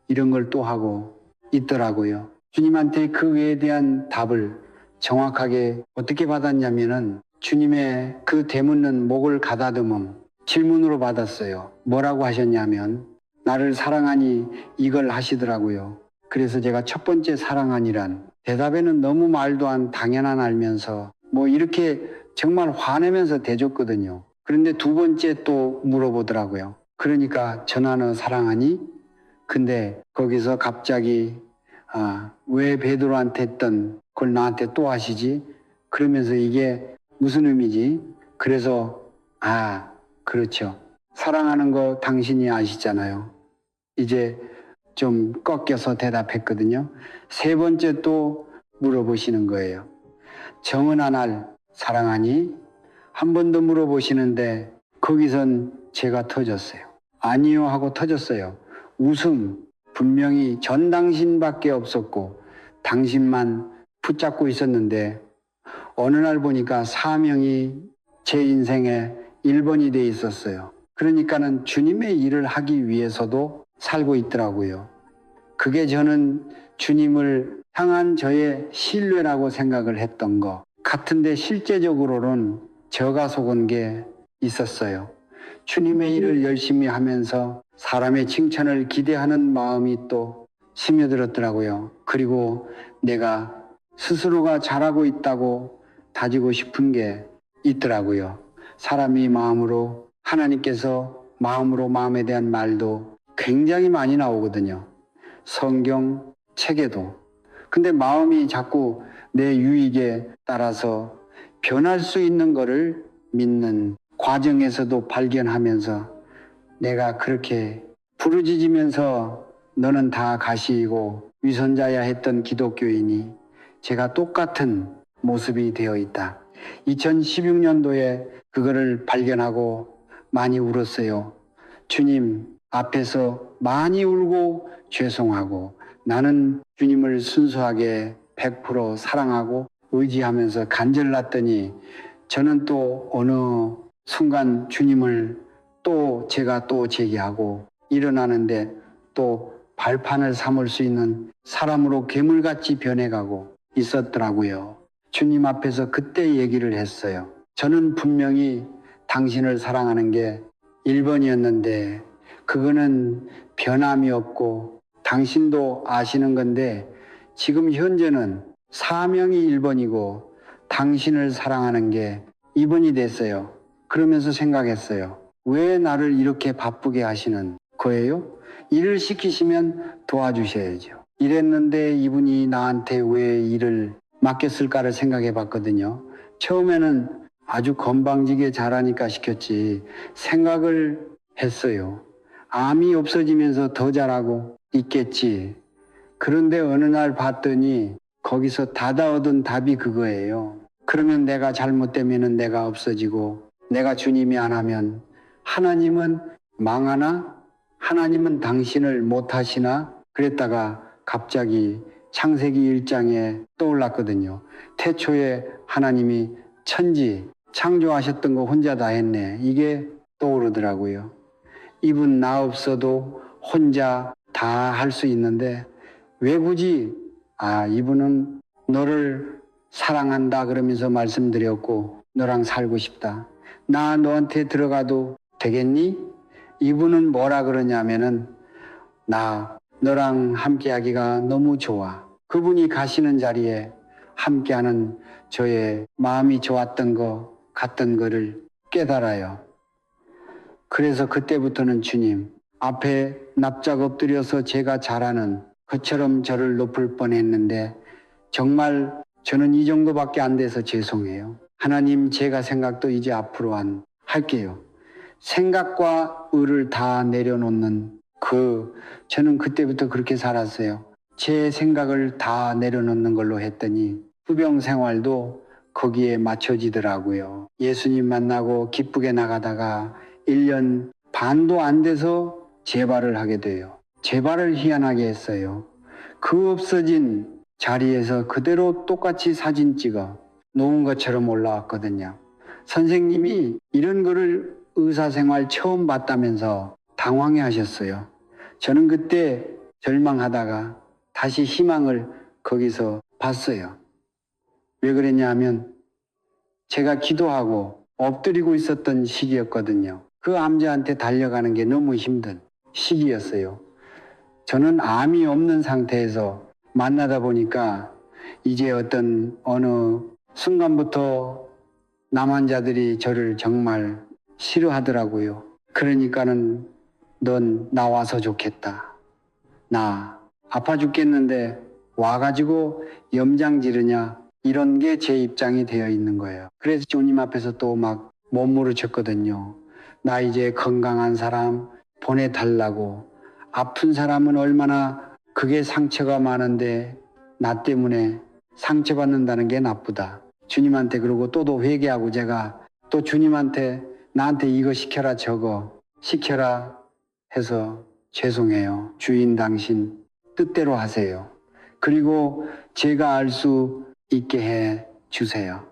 이런 걸 또 하고 있더라고요. 주님한테 그 외에 대한 답을 정확하게 어떻게 받았냐면은 주님의 그 되묻는 목을 가다듬음 질문으로 받았어요. 뭐라고 하셨냐면 나를 사랑하니 이걸 하시더라고요. 그래서 제가 첫 번째 사랑하니란 대답에는 너무 말도 안 당연한 알면서 뭐 이렇게 정말 화내면서 대줬거든요. 그런데 두 번째 또 물어보더라고요. 그러니까 전하는 사랑하니? 근데 거기서 갑자기 왜 베드로한테 했던 그걸 나한테 또 하시지? 그러면서 이게 무슨 의미지? 그래서 그렇죠. 사랑하는 거 당신이 아시잖아요. 이제 좀 꺾여서 대답했거든요. 세 번째 또 물어보시는 거예요. 정은아 날 사랑하니? 한 번 더 물어보시는데 거기선 제가 터졌어요. 아니요 하고 터졌어요. 웃음. 분명히 전 당신밖에 없었고 당신만 붙잡고 있었는데 어느 날 보니까 사명이 제 인생에 1번이 돼 있었어요. 그러니까는 주님의 일을 하기 위해서도 살고 있더라고요. 그게 저는 주님을 향한 저의 신뢰라고 생각을 했던 거 같은데 실제적으로는 저가 속은 게 있었어요. 주님의 일을 열심히 하면서 사람의 칭찬을 기대하는 마음이 또 스며들었더라고요. 그리고 내가 스스로가 잘하고 있다고 다지고 싶은 게 있더라고요. 사람이 마음으로 하나님께서 마음으로 마음에 대한 말도 굉장히 많이 나오거든요. 성경 책에도. 근데 마음이 자꾸 내 유익에 따라서 변할 수 있는 거를 믿는 과정에서도 발견하면서 내가 그렇게 부르짖으면서 너는 다 가시이고 위선자야 했던 기독교인이 제가 똑같은 모습이 되어 있다. 2016년도에 그거를 발견하고 많이 울었어요. 주님 앞에서 많이 울고 죄송하고 나는 주님을 순수하게 100% 사랑하고 의지하면서 간절났더니 저는 또 어느 순간 주님을 또 제가 또 제기하고 일어나는데 또 발판을 삼을 수 있는 사람으로 괴물같이 변해가고 있었더라고요. 주님 앞에서 그때 얘기를 했어요. 저는 분명히 당신을 사랑하는 게 1번이었는데 그거는 변함이 없고 당신도 아시는 건데 지금 현재는 사명이 1번이고 당신을 사랑하는 게 2번이 됐어요. 그러면서 생각했어요. 왜 나를 이렇게 바쁘게 하시는 거예요. 일을 시키시면 도와주셔야죠. 이랬는데 이분이 나한테 왜 일을 맡겼을까를 생각해 봤거든요. 처음에는 아주 건방지게 잘하니까 시켰지 생각을 했어요. 암이 없어지면서 더 잘하고 있겠지. 그런데 어느 날 봤더니 거기서 닫아 얻은 답이 그거예요. 그러면 내가 잘못되면 내가 없어지고 내가 주님이 안 하면 하나님은 망하나? 하나님은 당신을 못하시나? 그랬다가 갑자기 창세기 1장에 떠올랐거든요. 태초에 하나님이 천지 창조하셨던 거 혼자 다 했네. 이게 떠오르더라고요. 이분 나 없어도 혼자 다 할 수 있는데 왜 굳이 이분은 너를 사랑한다 그러면서 말씀드렸고 너랑 살고 싶다. 나 너한테 들어가도 되겠니? 이분은 뭐라 그러냐면은 나 너랑 함께 하기가 너무 좋아. 그분이 가시는 자리에 함께하는 저의 마음이 좋았던 거 같던 거를 깨달아요. 그래서 그때부터는 주님 앞에 납작 엎드려서 제가 잘하는 그처럼 저를 높을 뻔했는데 정말 저는 이 정도밖에 안 돼서 죄송해요. 하나님 제가 생각도 이제 앞으로 할게요. 생각과 의를 다 내려놓는 저는 그때부터 그렇게 살았어요. 제 생각을 다 내려놓는 걸로 했더니 후병 생활도 거기에 맞춰지더라고요. 예수님 만나고 기쁘게 나가다가 1년 반도 안 돼서 재발을 하게 돼요. 재발을 희한하게 했어요. 그 없어진 자리에서 그대로 똑같이 사진 찍어 놓은 것처럼 올라왔거든요. 선생님이 이런 거를 의사생활 처음 봤다면서 당황해 하셨어요. 저는 그때 절망하다가 다시 희망을 거기서 봤어요. 왜 그랬냐 하면 제가 기도하고 엎드리고 있었던 시기였거든요. 그 암자한테 달려가는 게 너무 힘든 시기였어요. 저는 암이 없는 상태에서 만나다 보니까 이제 어느 순간부터 남환자들이 저를 정말 싫어하더라고요. 그러니까는 넌 나와서 좋겠다. 나 아파 죽겠는데 와가지고 염장 지르냐? 이런 게 제 입장이 되어 있는 거예요. 그래서 주님 앞에서 또 막 몸부림쳤거든요. 나 이제 건강한 사람 보내달라고. 아픈 사람은 얼마나 그게 상처가 많은데 나 때문에 상처받는다는 게 나쁘다. 주님한테 그러고 또 회개하고 제가 또 주님한테 나한테 이거 시켜라 저거 시켜라 해서 죄송해요. 주인 당신 뜻대로 하세요. 그리고 제가 알 수 있게 해 주세요.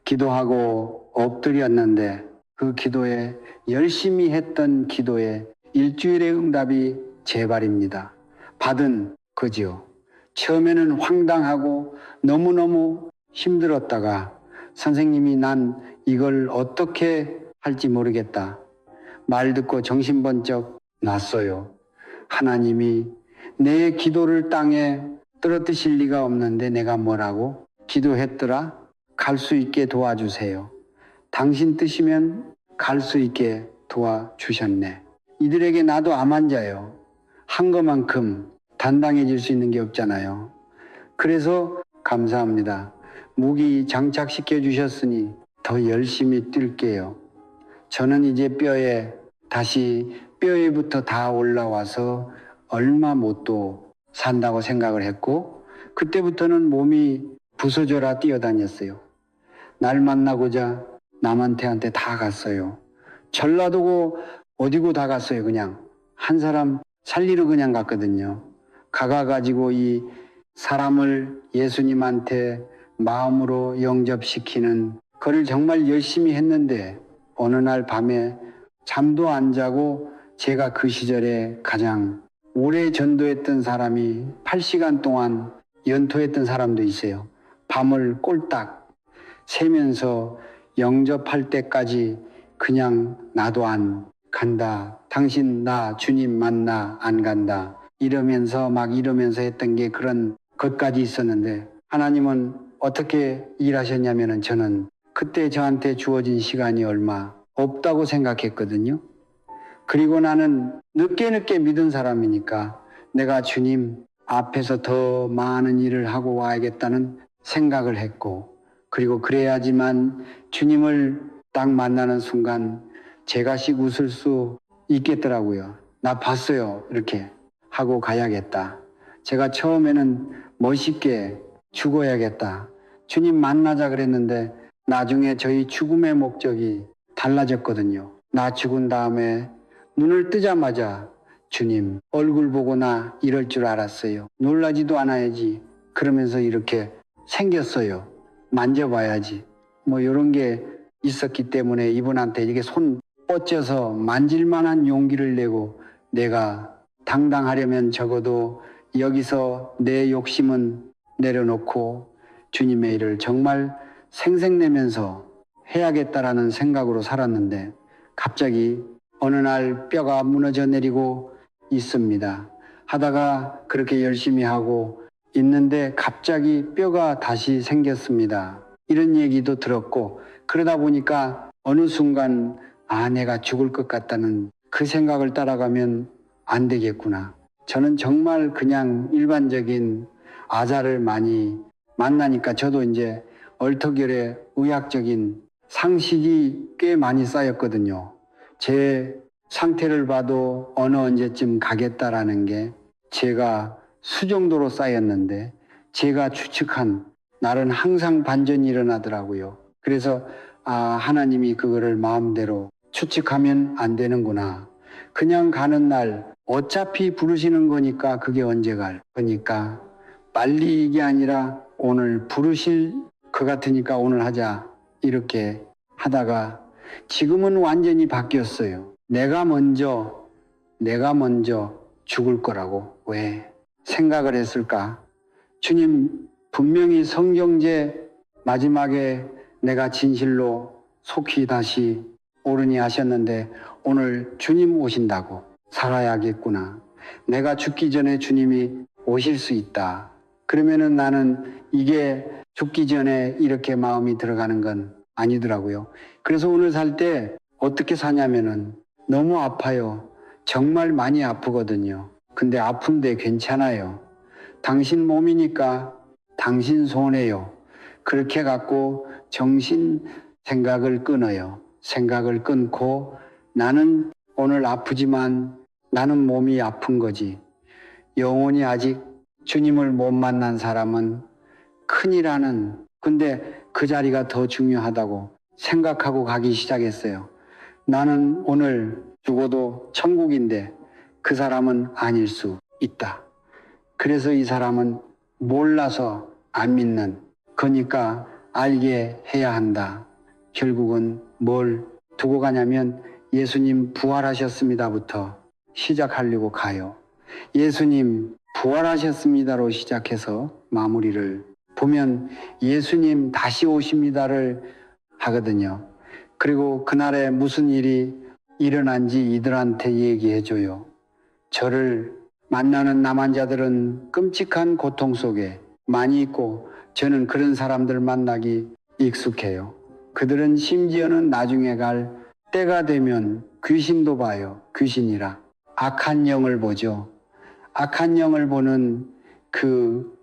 기도하고 엎드렸는데 그 기도에 열심히 했던 기도에 일주일의 응답이 재발입니다. 받은 거지요. 처음에는 황당하고 너무너무 힘들었다가 선생님이 난 이걸 어떻게 할지 모르겠다. 말 듣고 정신번쩍 놨어요. 하나님이 내 기도를 땅에 떨어뜨릴 리가 없는데 내가 뭐라고 기도했더라? 갈 수 있게 도와주세요. 당신 뜻이면 갈 수 있게 도와주셨네. 이들에게 나도 암 환자예요. 한 것만큼 단단해질 수 있는 게 없잖아요. 그래서 감사합니다. 무기 장착시켜 주셨으니 더 열심히 뛸게요. 저는 이제 뼈에부터 다 올라와서 얼마 못도 산다고 생각을 했고 그때부터는 몸이 부서져라 뛰어다녔어요. 날 만나고자 남한테한테 다 갔어요. 전라도고 어디고 다 갔어요. 그냥 한 사람 살리러 그냥 갔거든요. 가가지고 이 사람을 예수님한테 마음으로 영접시키는 그걸 정말 열심히 했는데 어느 날 밤에 잠도 안 자고 제가 그 시절에 가장 오래 전도했던 사람이 8시간 동안 연토했던 사람도 있어요. 밤을 꼴딱 새면서 영접할 때까지 그냥 나도 안 간다. 당신 나 주님 만나 안 간다. 이러면서 했던 게 그런 것까지 있었는데 하나님은 어떻게 일하셨냐면은 저는 그때 저한테 주어진 시간이 얼마 없다고 생각했거든요. 그리고 나는 늦게 믿은 사람이니까 내가 주님 앞에서 더 많은 일을 하고 와야겠다는 생각을 했고, 그리고 그래야지만 주님을 딱 만나는 순간 제가씩 웃을 수 있겠더라고요. 나 봤어요. 이렇게 하고 가야겠다. 제가 처음에는 멋있게 죽어야겠다. 주님 만나자 그랬는데 나중에 저희 죽음의 목적이 달라졌거든요. 나 죽은 다음에 눈을 뜨자마자 주님 얼굴 보고 나 이럴 줄 알았어요. 놀라지도 않아야지. 그러면서 이렇게 생겼어요. 만져봐야지. 뭐 이런 게 있었기 때문에 이분한테 이렇게 손 뻗쳐서 만질 만한 용기를 내고 내가 당당하려면 적어도 여기서 내 욕심은 내려놓고 주님의 일을 정말 생색내면서 해야겠다라는 생각으로 살았는데 갑자기 어느 날 뼈가 무너져 내리고 있습니다. 하다가 그렇게 열심히 하고 있는데 갑자기 뼈가 다시 생겼습니다. 이런 얘기도 들었고 그러다 보니까 어느 순간 내가 죽을 것 같다는 그 생각을 따라가면 안 되겠구나. 저는 정말 그냥 일반적인 아자를 많이 만나니까 저도 이제 얼터결에 의학적인 상식이 꽤 많이 쌓였거든요. 제 상태를 봐도 어느 언제쯤 가겠다라는 게 제가 수정도로 쌓였는데 제가 추측한 날은 항상 반전이 일어나더라고요. 그래서 하나님이 그거를 마음대로 추측하면 안 되는구나. 그냥 가는 날 어차피 부르시는 거니까 그게 언제 갈 거니까 빨리 이게 아니라 오늘 부르실 것 같으니까 오늘 하자 이렇게 하다가 지금은 완전히 바뀌었어요. 내가 먼저 죽을 거라고 왜 생각을 했을까? 주님 분명히 성경제 마지막에 내가 진실로 속히 다시 오르니 하셨는데 오늘 주님 오신다고 살아야겠구나. 내가 죽기 전에 주님이 오실 수 있다. 그러면은 나는 이게 죽기 전에 이렇게 마음이 들어가는 건 아니더라고요. 그래서 오늘 살 때 어떻게 사냐면은 너무 아파요. 정말 많이 아프거든요. 근데 아픈데 괜찮아요. 당신 몸이니까 당신 손해요. 그렇게 갖고 정신 생각을 끊어요. 생각을 끊고 나는 오늘 아프지만 나는 몸이 아픈 거지. 영혼이 아직 주님을 못 만난 사람은 큰일 하는, 근데 그 자리가 더 중요하다고 생각하고 가기 시작했어요. 나는 오늘 죽어도 천국인데 그 사람은 아닐 수 있다. 그래서 이 사람은 몰라서 안 믿는 거니까 알게 해야 한다. 결국은 뭘 두고 가냐면 예수님 부활하셨습니다부터 시작하려고 가요. 예수님 부활하셨습니다로 시작해서 마무리를 보면 예수님 다시 오십니다를 하거든요. 그리고 그날에 무슨 일이 일어난지 이들한테 얘기해줘요. 저를 만나는 남한자들은 끔찍한 고통 속에 많이 있고 저는 그런 사람들 만나기 익숙해요. 그들은 심지어는 나중에 갈 때가 되면 귀신도 봐요. 귀신이라. 악한 영을 보죠. 악한 영을 보는 그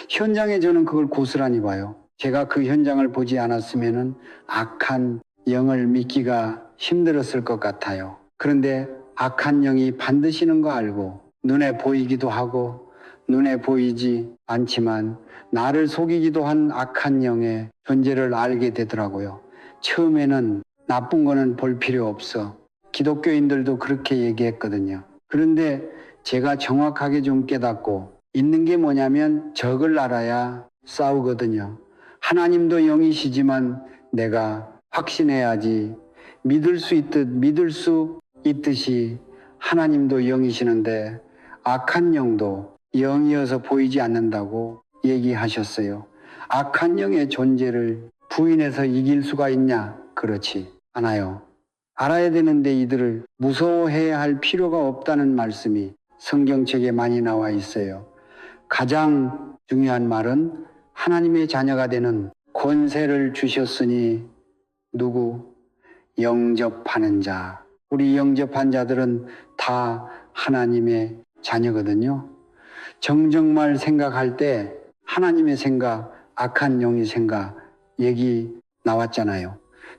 현장에 저는 그걸 고스란히 봐요. 제가 그 현장을 보지 않았으면 악한 영을 믿기가 힘들었을 것 같아요. 그런데 악한 영이 반드시 있는 거 알고 눈에 보이기도 하고 눈에 보이지 않지만 나를 속이기도 한 악한 영의 존재를 알게 되더라고요. 처음에는 나쁜 거는 볼 필요 없어. 기독교인들도 그렇게 얘기했거든요. 그런데 제가 정확하게 좀 깨닫고 있는 게 뭐냐면 적을 알아야 싸우거든요. 하나님도 영이시지만 내가 확신해야지. 믿을 수 있듯이 하나님도 영이시는데 악한 영도 영이어서 보이지 않는다고 얘기하셨어요. 악한 영의 존재를 부인해서 이길 수가 있냐? 그렇지 않아요. 알아야 되는데 이들을 무서워해야 할 필요가 없다는 말씀이 성경책에 많이 나와 있어요. 가장 중요한 말은 하나님의 자녀가 되는 권세를 주셨으니 누구? 영접하는 자. 우리 영접한 자들은 다 하나님의 자녀거든요. 정정말 생각할 때 하나님의 생각, 악한 영의 생각 얘기 나왔잖아요.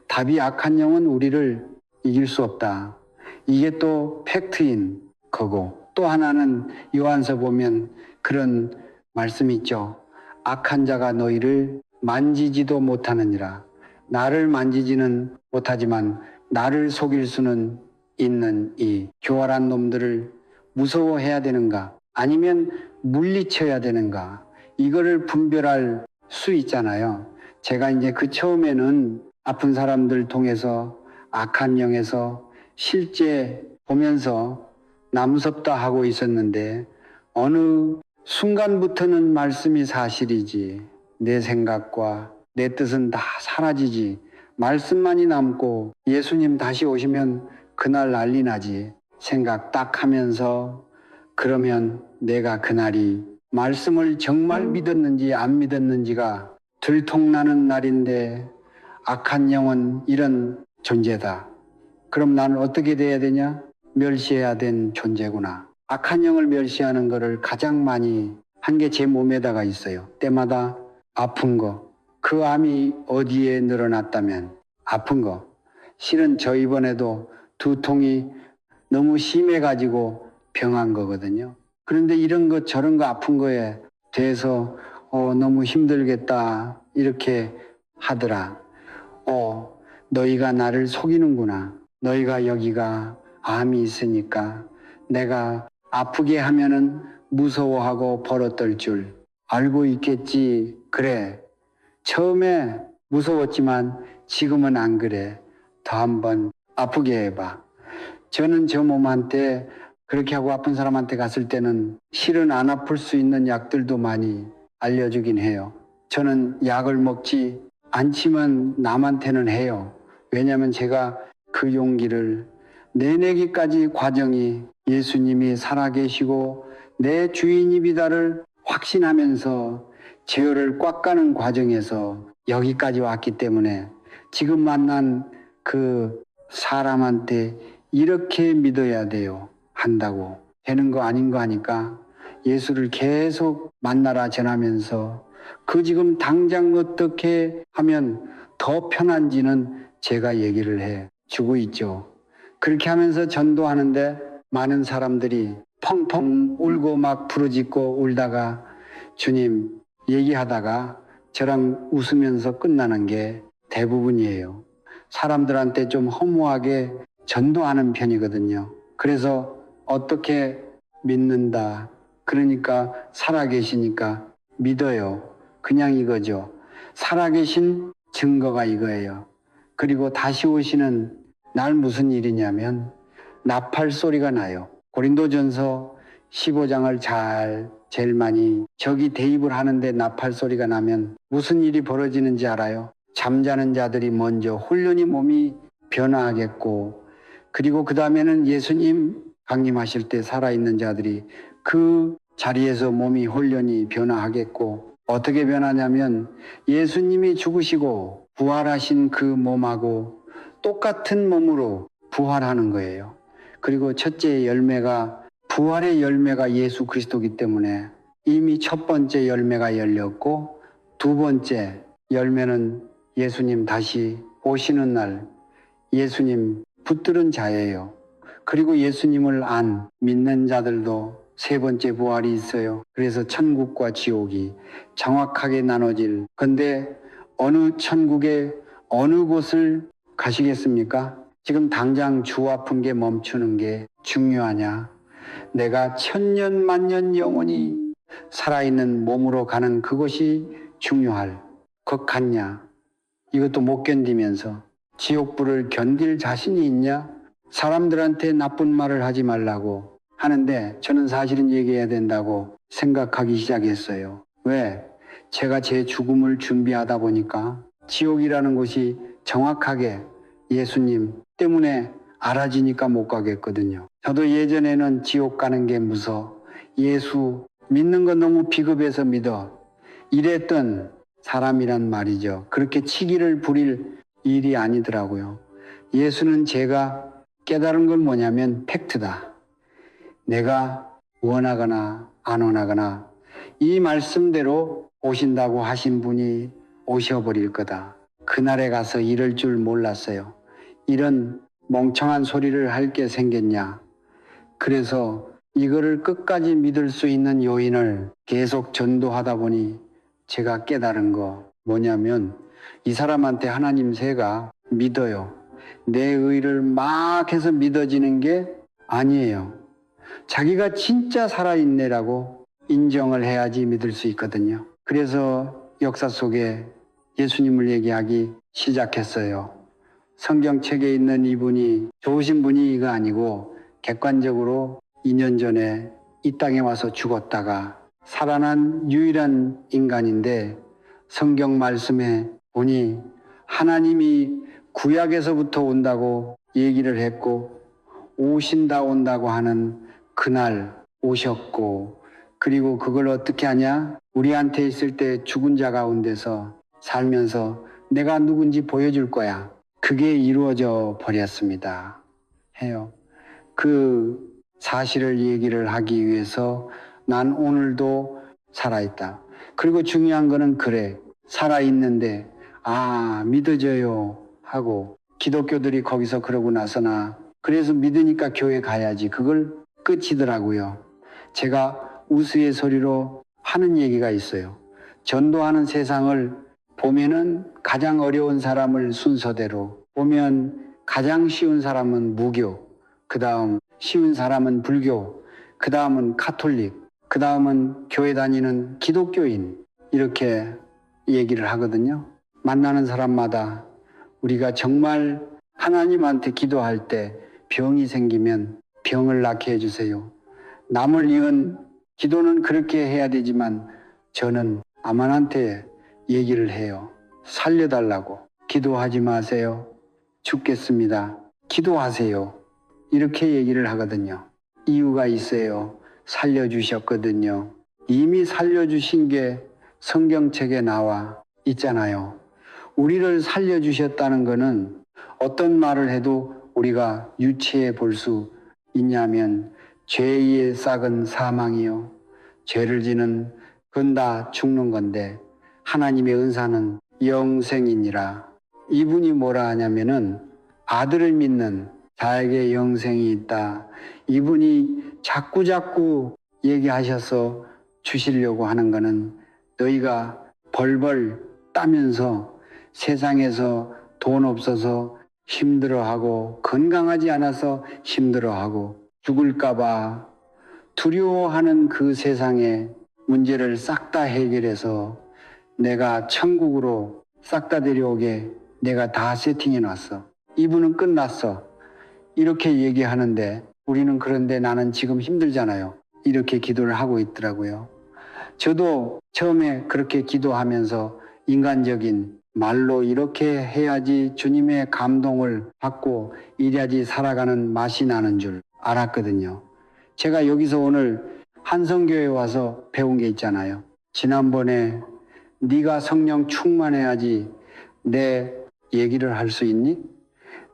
답이 악한 영은 우리를 이길 수 없다. 이게 또 팩트인 거고, 또 하나는 요한서 보면 그런 말씀이 있죠. 악한 자가 너희를 만지지도 못하느니라. 나를 만지지는 못하지만 나를 속일 수는 있는 이 교활한 놈들을 무서워해야 되는가? 아니면 물리쳐야 되는가? 이거를 분별할 수 있잖아요. 제가 이제 그 처음에는 아픈 사람들 통해서 악한 영에서 실제 보면서 남섭다 하고 있었는데 어느 순간부터는 말씀이 사실이지 내 생각과 내 뜻은 다 사라지지 말씀만이 남고 예수님 다시 오시면 그날 난리 나지 생각 딱 하면서 그러면 내가 그날이 말씀을 정말 믿었는지 안 믿었는지가 들통나는 날인데 악한 영은 이런 존재다. 그럼 나는 어떻게 돼야 되냐? 멸시해야 된 존재구나. 악한 영을 멸시하는 것을 가장 많이 한 게 제 몸에다가 있어요. 때마다 아픈 거. 그 암이 어디에 늘어났다면 아픈 거. 실은 저 이번에도 두통이 너무 심해가지고 병한 거거든요. 그런데 이런 거 저런 거 아픈 거에 대해서 너무 힘들겠다 이렇게 하더라. 너희가 나를 속이는구나. 너희가 여기가 암이 있으니까 내가 아프게 하면은 무서워하고 벌어떨 줄 알고 있겠지. 그래. 처음에 무서웠지만 지금은 안 그래. 더 한번 아프게 해봐. 저는 저 몸한테 그렇게 하고 아픈 사람한테 갔을 때는 실은 안 아플 수 있는 약들도 많이 알려주긴 해요. 저는 약을 먹지 않지만 남한테는 해요. 왜냐하면 제가 그 용기를 내내기까지 과정이 예수님이 살아계시고 내 주인이비다를 확신하면서 제어를 꽉 가는 과정에서 여기까지 왔기 때문에 지금 만난 그 사람한테 이렇게 믿어야 돼요. 한다고 되는 거 아닌 거 하니까 예수를 계속 만나라 전하면서 그 지금 당장 어떻게 하면 더 편한지는 제가 얘기를 해 주고 있죠. 그렇게 하면서 전도하는데 많은 사람들이 펑펑 울고 막 부르짖고 울다가 주님 얘기하다가 저랑 웃으면서 끝나는 게 대부분이에요. 사람들한테 좀 허무하게 전도하는 편이거든요. 그래서 어떻게 믿는다. 그러니까 살아계시니까 믿어요. 그냥 이거죠. 살아계신 증거가 이거예요. 그리고 다시 오시는 날 무슨 일이냐면 나팔 소리가 나요. 고린도전서 15장을 제일 많이 적이 대입을 하는데 나팔 소리가 나면 무슨 일이 벌어지는지 알아요? 잠자는 자들이 먼저 홀련히 몸이 변화하겠고 그리고 그 다음에는 예수님 강림하실 때 살아있는 자들이 그 자리에서 몸이 홀련히 변화하겠고 어떻게 변하냐면 예수님이 죽으시고 부활하신 그 몸하고 똑같은 몸으로 부활하는 거예요. 그리고 첫째 열매가 부활의 열매가 예수 그리스도이기 때문에 이미 첫 번째 열매가 열렸고 두 번째 열매는 예수님 다시 오시는 날 예수님 붙들은 자예요. 그리고 예수님을 안 믿는 자들도 세 번째 부활이 있어요. 그래서 천국과 지옥이 정확하게 나눠질. 근데 어느 천국에 어느 곳을 가시겠습니까? 지금 당장 주 아픈 게 멈추는 게 중요하냐? 내가 천년 만년 영원히 살아있는 몸으로 가는 그것이 중요할 것 같냐? 이것도 못 견디면서 지옥불을 견딜 자신이 있냐? 사람들한테 나쁜 말을 하지 말라고 하는데 저는 사실은 얘기해야 된다고 생각하기 시작했어요. 왜? 제가 제 죽음을 준비하다 보니까 지옥이라는 곳이 정확하게 예수님 때문에 알아지니까 못 가겠거든요. 저도 예전에는 지옥 가는 게 무서워. 예수 믿는 건 너무 비겁해서 믿어. 이랬던 사람이란 말이죠. 그렇게 치기를 부릴 일이 아니더라고요. 예수는 제가 깨달은 건 뭐냐면 팩트다. 내가 원하거나 안 원하거나 이 말씀대로 오신다고 하신 분이 오셔버릴 거다. 그날에 가서 이럴 줄 몰랐어요. 이런 멍청한 소리를 할 게 생겼냐. 그래서 이거를 끝까지 믿을 수 있는 요인을 계속 전도하다 보니 제가 깨달은 거 뭐냐면 이 사람한테 하나님 새가 믿어요. 내 의를 막 해서 믿어지는 게 아니에요. 자기가 진짜 살아있네라고 인정을 해야지 믿을 수 있거든요. 그래서 역사 속에 예수님을 얘기하기 시작했어요. 성경책에 있는 이분이 좋으신 분이 이거 아니고 객관적으로 2년 전에 이 땅에 와서 죽었다가 살아난 유일한 인간인데 성경 말씀에 보니 하나님이 구약에서부터 온다고 얘기를 했고 온다고 하는 그날 오셨고 그리고 그걸 어떻게 하냐? 우리한테 있을 때 죽은 자 가운데서 살면서 내가 누군지 보여줄 거야. 그게 이루어져 버렸습니다. 해요. 그 사실을 얘기를 하기 위해서 난 오늘도 살아있다. 그리고 중요한 거는 그래. 살아있는데 믿어져요 하고 기독교들이 거기서 그러고 나서나 그래서 믿으니까 교회 가야지. 그걸 끝이더라고요. 제가 우스갯소리로 하는 얘기가 있어요. 전도하는 세상을 보면은 가장 어려운 사람을 순서대로 보면 가장 쉬운 사람은 무교, 그 다음 쉬운 사람은 불교, 그 다음은 카톨릭, 그 다음은 교회 다니는 기독교인 이렇게 얘기를 하거든요. 만나는 사람마다 우리가 정말 하나님한테 기도할 때 병이 생기면 병을 낫게 해주세요. 남을 위한 기도는 그렇게 해야 되지만 저는 아만한테 얘기를 해요. 살려달라고. 기도하지 마세요. 죽겠습니다. 기도하세요. 이렇게 얘기를 하거든요. 이유가 있어요. 살려주셨거든요. 이미 살려주신 게 성경책에 나와 있잖아요. 우리를 살려주셨다는 것은 어떤 말을 해도 우리가 유추해 볼 수 있냐면 죄의 싹은 사망이요. 죄를 지는 그건 다 죽는 건데 하나님의 은사는 영생이니라. 이분이 뭐라 하냐면은 아들을 믿는 자에게 영생이 있다. 이분이 자꾸 얘기하셔서 주시려고 하는 거는 너희가 벌벌 따면서 세상에서 돈 없어서 힘들어하고 건강하지 않아서 힘들어하고 죽을까봐 두려워하는 그 세상의 문제를 싹 다 해결해서 내가 천국으로 싹 다 데려오게 내가 다 세팅해 놨어. 이분은 끝났어. 이렇게 얘기하는데 우리는 그런데 나는 지금 힘들잖아요. 이렇게 기도를 하고 있더라고요. 저도 처음에 그렇게 기도하면서 인간적인 말로 이렇게 해야지 주님의 감동을 받고 이래야지 살아가는 맛이 나는 줄 알았거든요. 제가 여기서 오늘 한성교회에 와서 배운 게 있잖아요. 지난번에 네가 성령 충만해야지 내 얘기를 할 수 있니?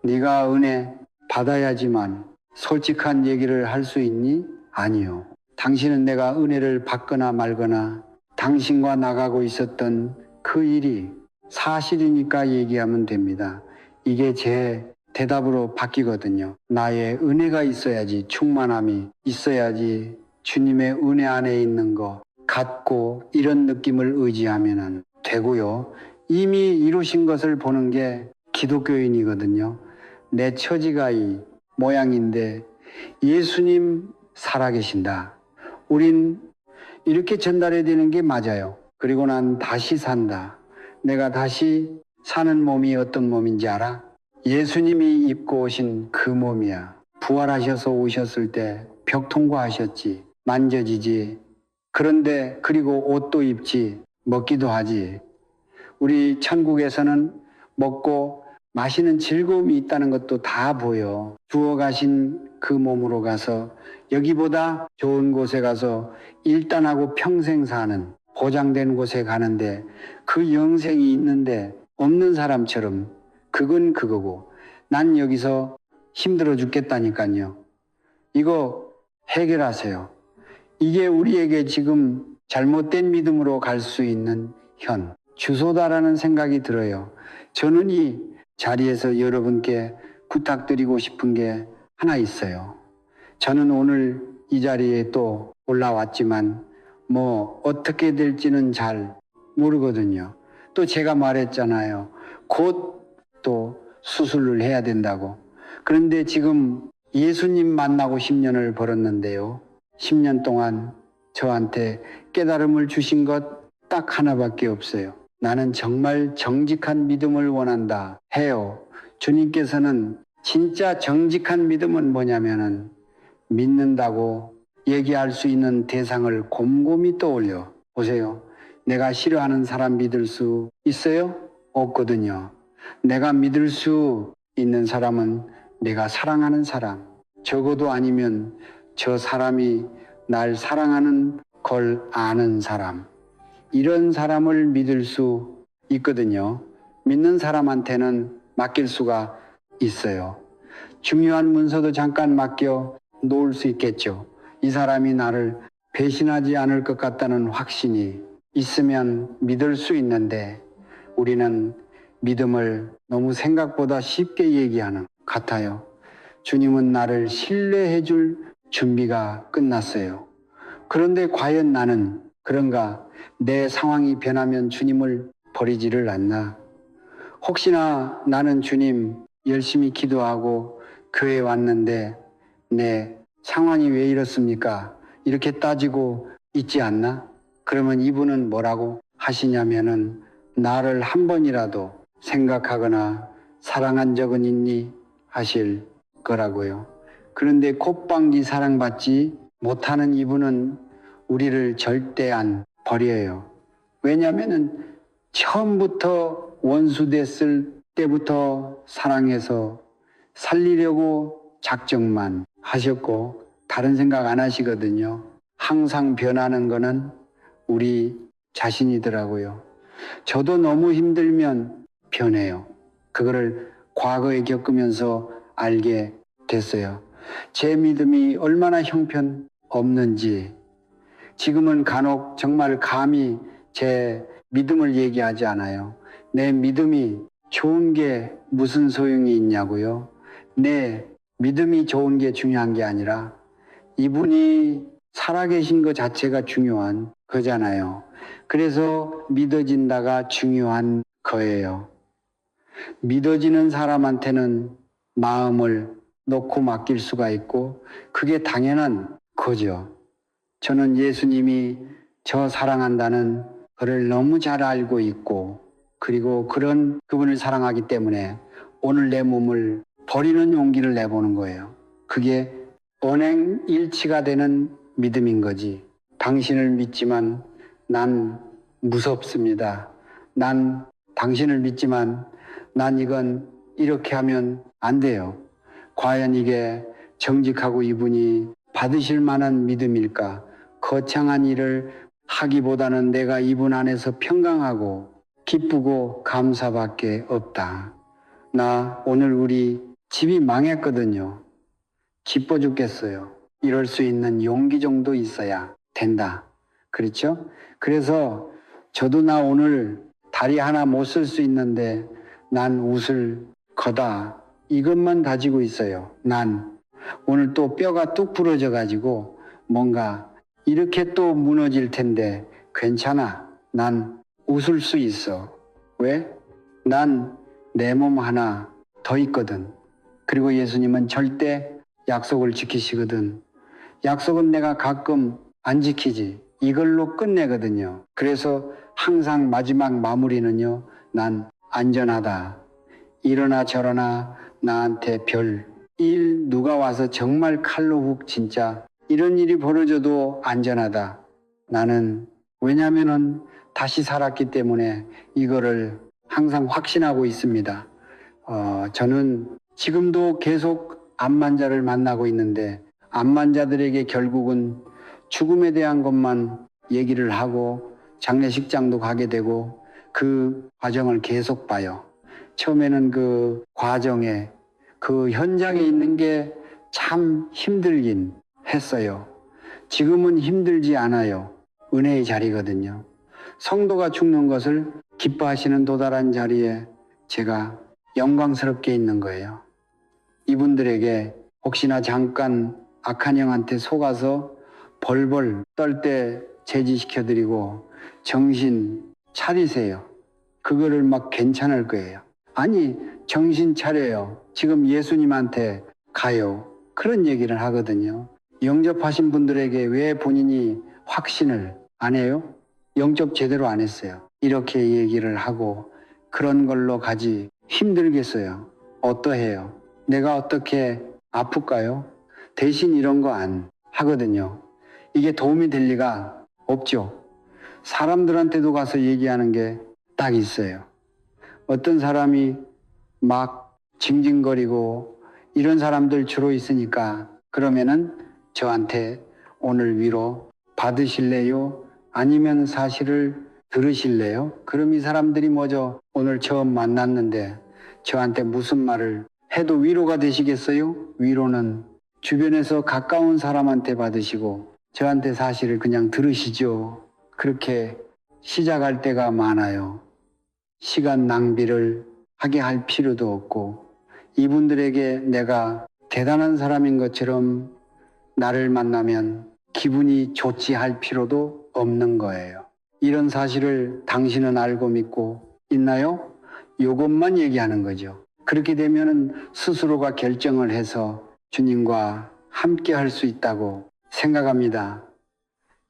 네가 은혜 받아야지만 솔직한 얘기를 할 수 있니? 아니요. 당신은 내가 은혜를 받거나 말거나 당신과 나가고 있었던 그 일이 사실이니까 얘기하면 됩니다. 이게 제 대답으로 바뀌거든요. 나의 은혜가 있어야지, 충만함이 있어야지 주님의 은혜 안에 있는 거 갖고 이런 느낌을 의지하면 되고요. 이미 이루신 것을 보는 게 기독교인이거든요. 내 처지가 이 모양인데 예수님 살아계신다. 우린 이렇게 전달해야 되는 게 맞아요. 그리고 난 다시 산다. 내가 다시 사는 몸이 어떤 몸인지 알아? 예수님이 입고 오신 그 몸이야. 부활하셔서 오셨을 때 벽 통과하셨지. 만져지지. 그런데 그리고 옷도 입지. 먹기도 하지. 우리 천국에서는 먹고 마시는 즐거움이 있다는 것도 다 보여. 주어 가신 그 몸으로 가서 여기보다 좋은 곳에 가서 일단하고 평생 사는 보장된 곳에 가는데 그 영생이 있는데 없는 사람처럼 그건 그거고 난 여기서 힘들어 죽겠다니까요. 이거 해결하세요. 이게 우리에게 지금 잘못된 믿음으로 갈 수 있는 주소다라는 생각이 들어요. 저는 이 자리에서 여러분께 부탁드리고 싶은 게 하나 있어요. 저는 오늘 이 자리에 또 올라왔지만 어떻게 될지는 잘 모르거든요. 또 제가 말했잖아요. 곧 또 수술을 해야 된다고. 그런데 지금 예수님 만나고 10년을 벌었는데요. 10년 동안 저한테 깨달음을 주신 것 딱 하나밖에 없어요. 나는 정말 정직한 믿음을 원한다 해요. 주님께서는 진짜 정직한 믿음은 뭐냐면은 믿는다고 얘기할 수 있는 대상을 곰곰이 떠올려 보세요. 내가 싫어하는 사람 믿을 수 있어요? 없거든요. 내가 믿을 수 있는 사람은 내가 사랑하는 사람, 적어도 아니면 저 사람이 날 사랑하는 걸 아는 사람, 이런 사람을 믿을 수 있거든요. 믿는 사람한테는 맡길 수가 있어요. 중요한 문서도 잠깐 맡겨 놓을 수 있겠죠. 이 사람이 나를 배신하지 않을 것 같다는 확신이 있으면 믿을 수 있는데 우리는 믿음을 너무 생각보다 쉽게 얘기하는 것 같아요. 주님은 나를 신뢰해 줄 준비가 끝났어요. 그런데 과연 나는 그런가? 내 상황이 변하면 주님을 버리지를 않나? 혹시나 나는 주님 열심히 기도하고 교회에 왔는데 내 상황이 왜 이렇습니까? 이렇게 따지고 있지 않나? 그러면 이분은 뭐라고 하시냐면은 나를 한 번이라도 생각하거나 사랑한 적은 있니? 하실 거라고요. 그런데 콧방귀 사랑받지 못하는 이분은 우리를 절대 안 버려요. 왜냐하면은 처음부터 원수 됐을 때부터 사랑해서 살리려고 작정만 하셨고 다른 생각 안 하시거든요. 항상 변하는 거는 우리 자신이더라고요. 저도 너무 힘들면 변해요. 그거를 과거에 겪으면서 알게 됐어요. 제 믿음이 얼마나 형편없는지 지금은 간혹 정말 감히 제 믿음을 얘기하지 않아요. 내 믿음이 좋은 게 무슨 소용이 있냐고요. 내 믿음이 좋은 게 중요한 게 아니라 이분이 살아계신 것 자체가 중요한 거잖아요. 그래서 믿어진다가 중요한 거예요. 믿어지는 사람한테는 마음을 놓고 맡길 수가 있고 그게 당연한 거죠. 저는 예수님이 저 사랑한다는 그를 너무 잘 알고 있고 그리고 그런 그분을 사랑하기 때문에 오늘 내 몸을 버리는 용기를 내보는 거예요. 그게 언행일치가 되는 믿음인 거지. 당신을 믿지만 난 무섭습니다. 난 당신을 믿지만 난 이건 이렇게 하면 안 돼요. 과연 이게 정직하고 이분이 받으실 만한 믿음일까? 거창한 일을 하기보다는 내가 이분 안에서 평강하고 기쁘고 감사밖에 없다. 나 오늘 우리 집이 망했거든요. 기뻐 죽겠어요. 이럴 수 있는 용기 정도 있어야 된다. 그렇죠? 그래서 저도 나 오늘 다리 하나 못 쓸 수 있는데 난 웃을 거다. 이것만 가지고 있어요. 난 오늘 또 뼈가 뚝 부러져 가지고 뭔가 이렇게 또 무너질 텐데 괜찮아. 난 웃을 수 있어. 왜? 난 내 몸 하나 더 있거든. 그리고 예수님은 절대 약속을 지키시거든. 약속은 내가 가끔 안 지키지. 이걸로 끝내거든요. 그래서 항상 마지막 마무리는요. 난 안전하다. 이러나 저러나 나한테 별 일 누가 와서 정말 칼로 훅 진짜 이런 일이 벌어져도 안전하다. 나는 왜냐면은 다시 살았기 때문에 이거를 항상 확신하고 있습니다. 저는 지금도 계속 암환자를 만나고 있는데 암환자들에게 결국은 죽음에 대한 것만 얘기를 하고 장례식장도 가게 되고 그 과정을 계속 봐요. 처음에는 그 과정에 그 현장에 있는 게 참 힘들긴 했어요. 지금은 힘들지 않아요. 은혜의 자리거든요. 성도가 죽는 것을 기뻐하시는 도달한 자리에 제가 영광스럽게 있는 거예요. 이분들에게 혹시나 잠깐 악한 영한테 속아서 벌벌 떨 때 제지시켜드리고 정신 차리세요. 그거를 막 괜찮을 거예요. 아니, 정신 차려요. 지금 예수님한테 가요. 그런 얘기를 하거든요. 영접하신 분들에게 왜 본인이 확신을 안 해요? 영접 제대로 안 했어요. 이렇게 얘기를 하고 그런 걸로 가지 힘들겠어요. 어떠해요? 내가 어떻게 아플까요? 대신 이런 거 안 하거든요. 이게 도움이 될 리가 없죠. 사람들한테도 가서 얘기하는 게 딱 있어요. 어떤 사람이 막 징징거리고 이런 사람들 주로 있으니까 그러면은 저한테 오늘 위로 받으실래요? 아니면 사실을 들으실래요? 그럼 이 사람들이 뭐죠? 오늘 처음 만났는데 저한테 무슨 말을 해도 위로가 되시겠어요? 위로는 주변에서 가까운 사람한테 받으시고 저한테 사실을 그냥 들으시죠. 그렇게 시작할 때가 많아요. 시간 낭비를 하게 할 필요도 없고 이분들에게 내가 대단한 사람인 것처럼 나를 만나면 기분이 좋지 할 필요도 없는 거예요. 이런 사실을 당신은 알고 믿고 있나요? 이것만 얘기하는 거죠. 그렇게 되면 스스로가 결정을 해서 주님과 함께 할 수 있다고 생각합니다.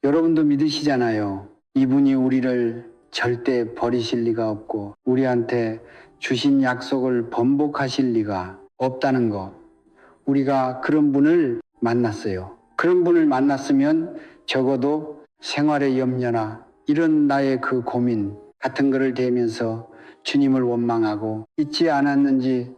여러분도 믿으시잖아요. 이분이 우리를 절대 버리실 리가 없고 우리한테 주신 약속을 번복하실 리가 없다는 것. 우리가 그런 분을 만났어요. 그런 분을 만났으면 적어도 생활의 염려나 이런 나의 그 고민 같은 거를 대면서 주님을 원망하고 있지 않았는지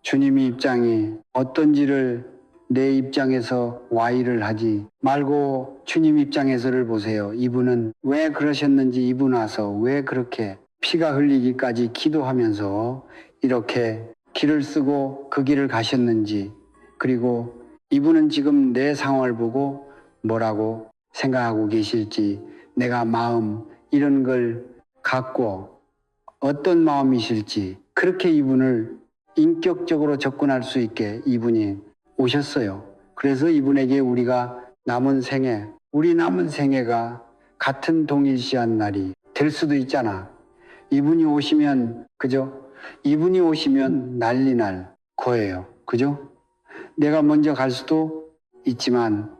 주님의 입장이 어떤지를 내 입장에서 와이를 하지 말고 주님 입장에서를 보세요. 이분은 왜 그러셨는지 이분 와서 왜 그렇게 피가 흘리기까지 기도하면서 이렇게 길을 쓰고 그 길을 가셨는지 그리고 이분은 지금 내 상황을 보고 뭐라고 생각하고 계실지 내가 마음 이런 걸 갖고 어떤 마음이실지 그렇게 이분을 인격적으로 접근할 수 있게 이분이 오셨어요. 그래서 이분에게 우리가 우리 남은 생애가 같은 동일시한 날이 될 수도 있잖아. 이분이 오시면, 그죠? 이분이 오시면 난리 날 거예요. 그죠? 내가 먼저 갈 수도 있지만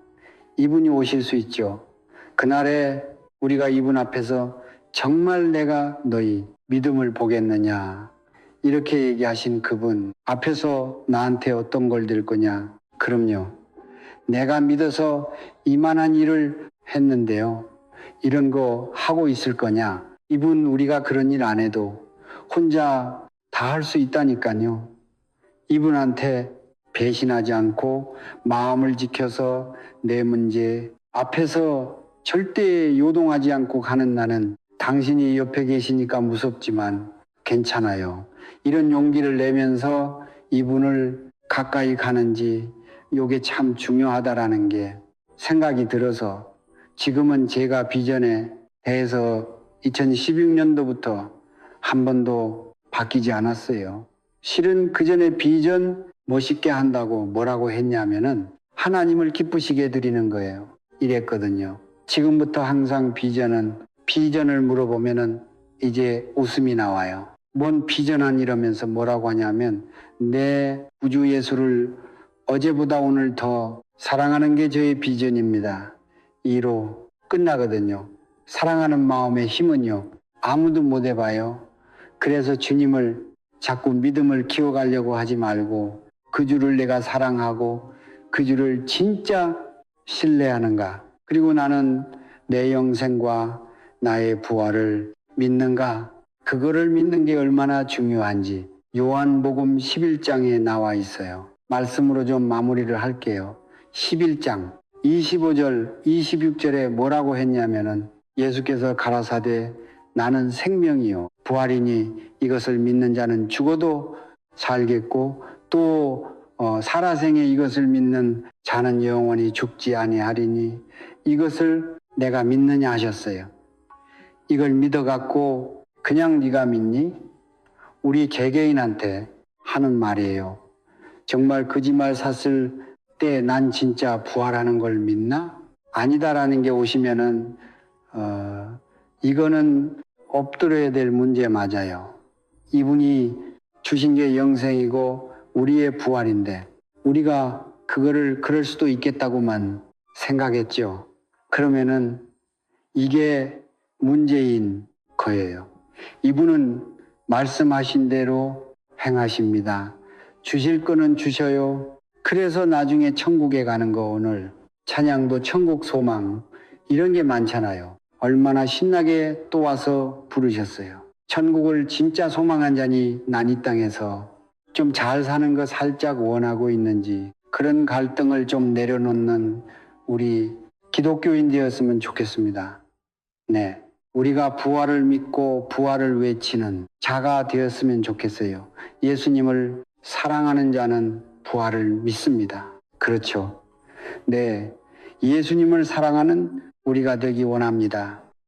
이분이 오실 수 있죠. 그날에 우리가 이분 앞에서 정말 내가 너희 믿음을 보겠느냐. 이렇게 얘기하신 그분 앞에서 나한테 어떤 걸 들 거냐? 그럼요. 내가 믿어서 이만한 일을 했는데요. 이런 거 하고 있을 거냐? 이분 우리가 그런 일 안 해도 혼자 다 할 수 있다니까요. 이분한테 배신하지 않고 마음을 지켜서 내 문제 앞에서 절대 요동하지 않고 가는 나는 당신이 옆에 계시니까 무섭지만 괜찮아요. 이런 용기를 내면서 이분을 가까이 가는지 이게 참 중요하다라는 게 생각이 들어서 지금은 제가 비전에 대해서 2016년도부터 한 번도 바뀌지 않았어요. 실은 그 전에 비전 멋있게 한다고 뭐라고 했냐면은 하나님을 기쁘시게 드리는 거예요. 이랬거든요. 지금부터 항상 비전을 물어보면은 이제 웃음이 나와요. 뭔 비전한 이러면서 뭐라고 하냐면 내 구주 예수를 어제보다 오늘 더 사랑하는 게 저의 비전입니다. 이로 끝나거든요. 사랑하는 마음의 힘은요. 아무도 못 해봐요. 그래서 주님을 자꾸 믿음을 키워가려고 하지 말고 그 주를 내가 사랑하고 그 주를 진짜 신뢰하는가. 그리고 나는 내 영생과 나의 부활을 믿는가. 그거를 믿는 게 얼마나 중요한지 요한복음 11장에 나와 있어요. 말씀으로 좀 마무리를 할게요. 11장 25절 26절에 뭐라고 했냐면은 예수께서 가라사대 나는 생명이요 부활이니 이것을 믿는 자는 죽어도 살겠고 또 살아생에 이것을 믿는 자는 영원히 죽지 아니하리니 이것을 내가 믿느냐 하셨어요. 이걸 믿어갖고 그냥 네가 믿니? 우리 개개인한테 하는 말이에요. 정말 거짓말 샀을 때 난 진짜 부활하는 걸 믿나? 아니다라는 게 오시면은 이거는 엎드려야 될 문제 맞아요. 이분이 주신 게 영생이고 우리의 부활인데 우리가 그거를 그럴 수도 있겠다고만 생각했죠. 그러면은 이게 문제인 거예요. 이분은 말씀하신 대로 행하십니다. 주실 거는 주셔요. 그래서 나중에 천국에 가는 거 오늘 찬양도 천국 소망 이런 게 많잖아요. 얼마나 신나게 또 와서 부르셨어요. 천국을 진짜 소망한 자니 난 이 땅에서 좀 잘 사는 거 살짝 원하고 있는지 그런 갈등을 좀 내려놓는 우리 기독교인 되었으면 좋겠습니다. 네. 우리가 부활을 믿고 부활을 외치는 자가 되었으면 좋겠어요. 예수님을 사랑하는 자는 부활을 믿습니다. 그렇죠. 네. 예수님을 사랑하는 우리가 되기 원합니다.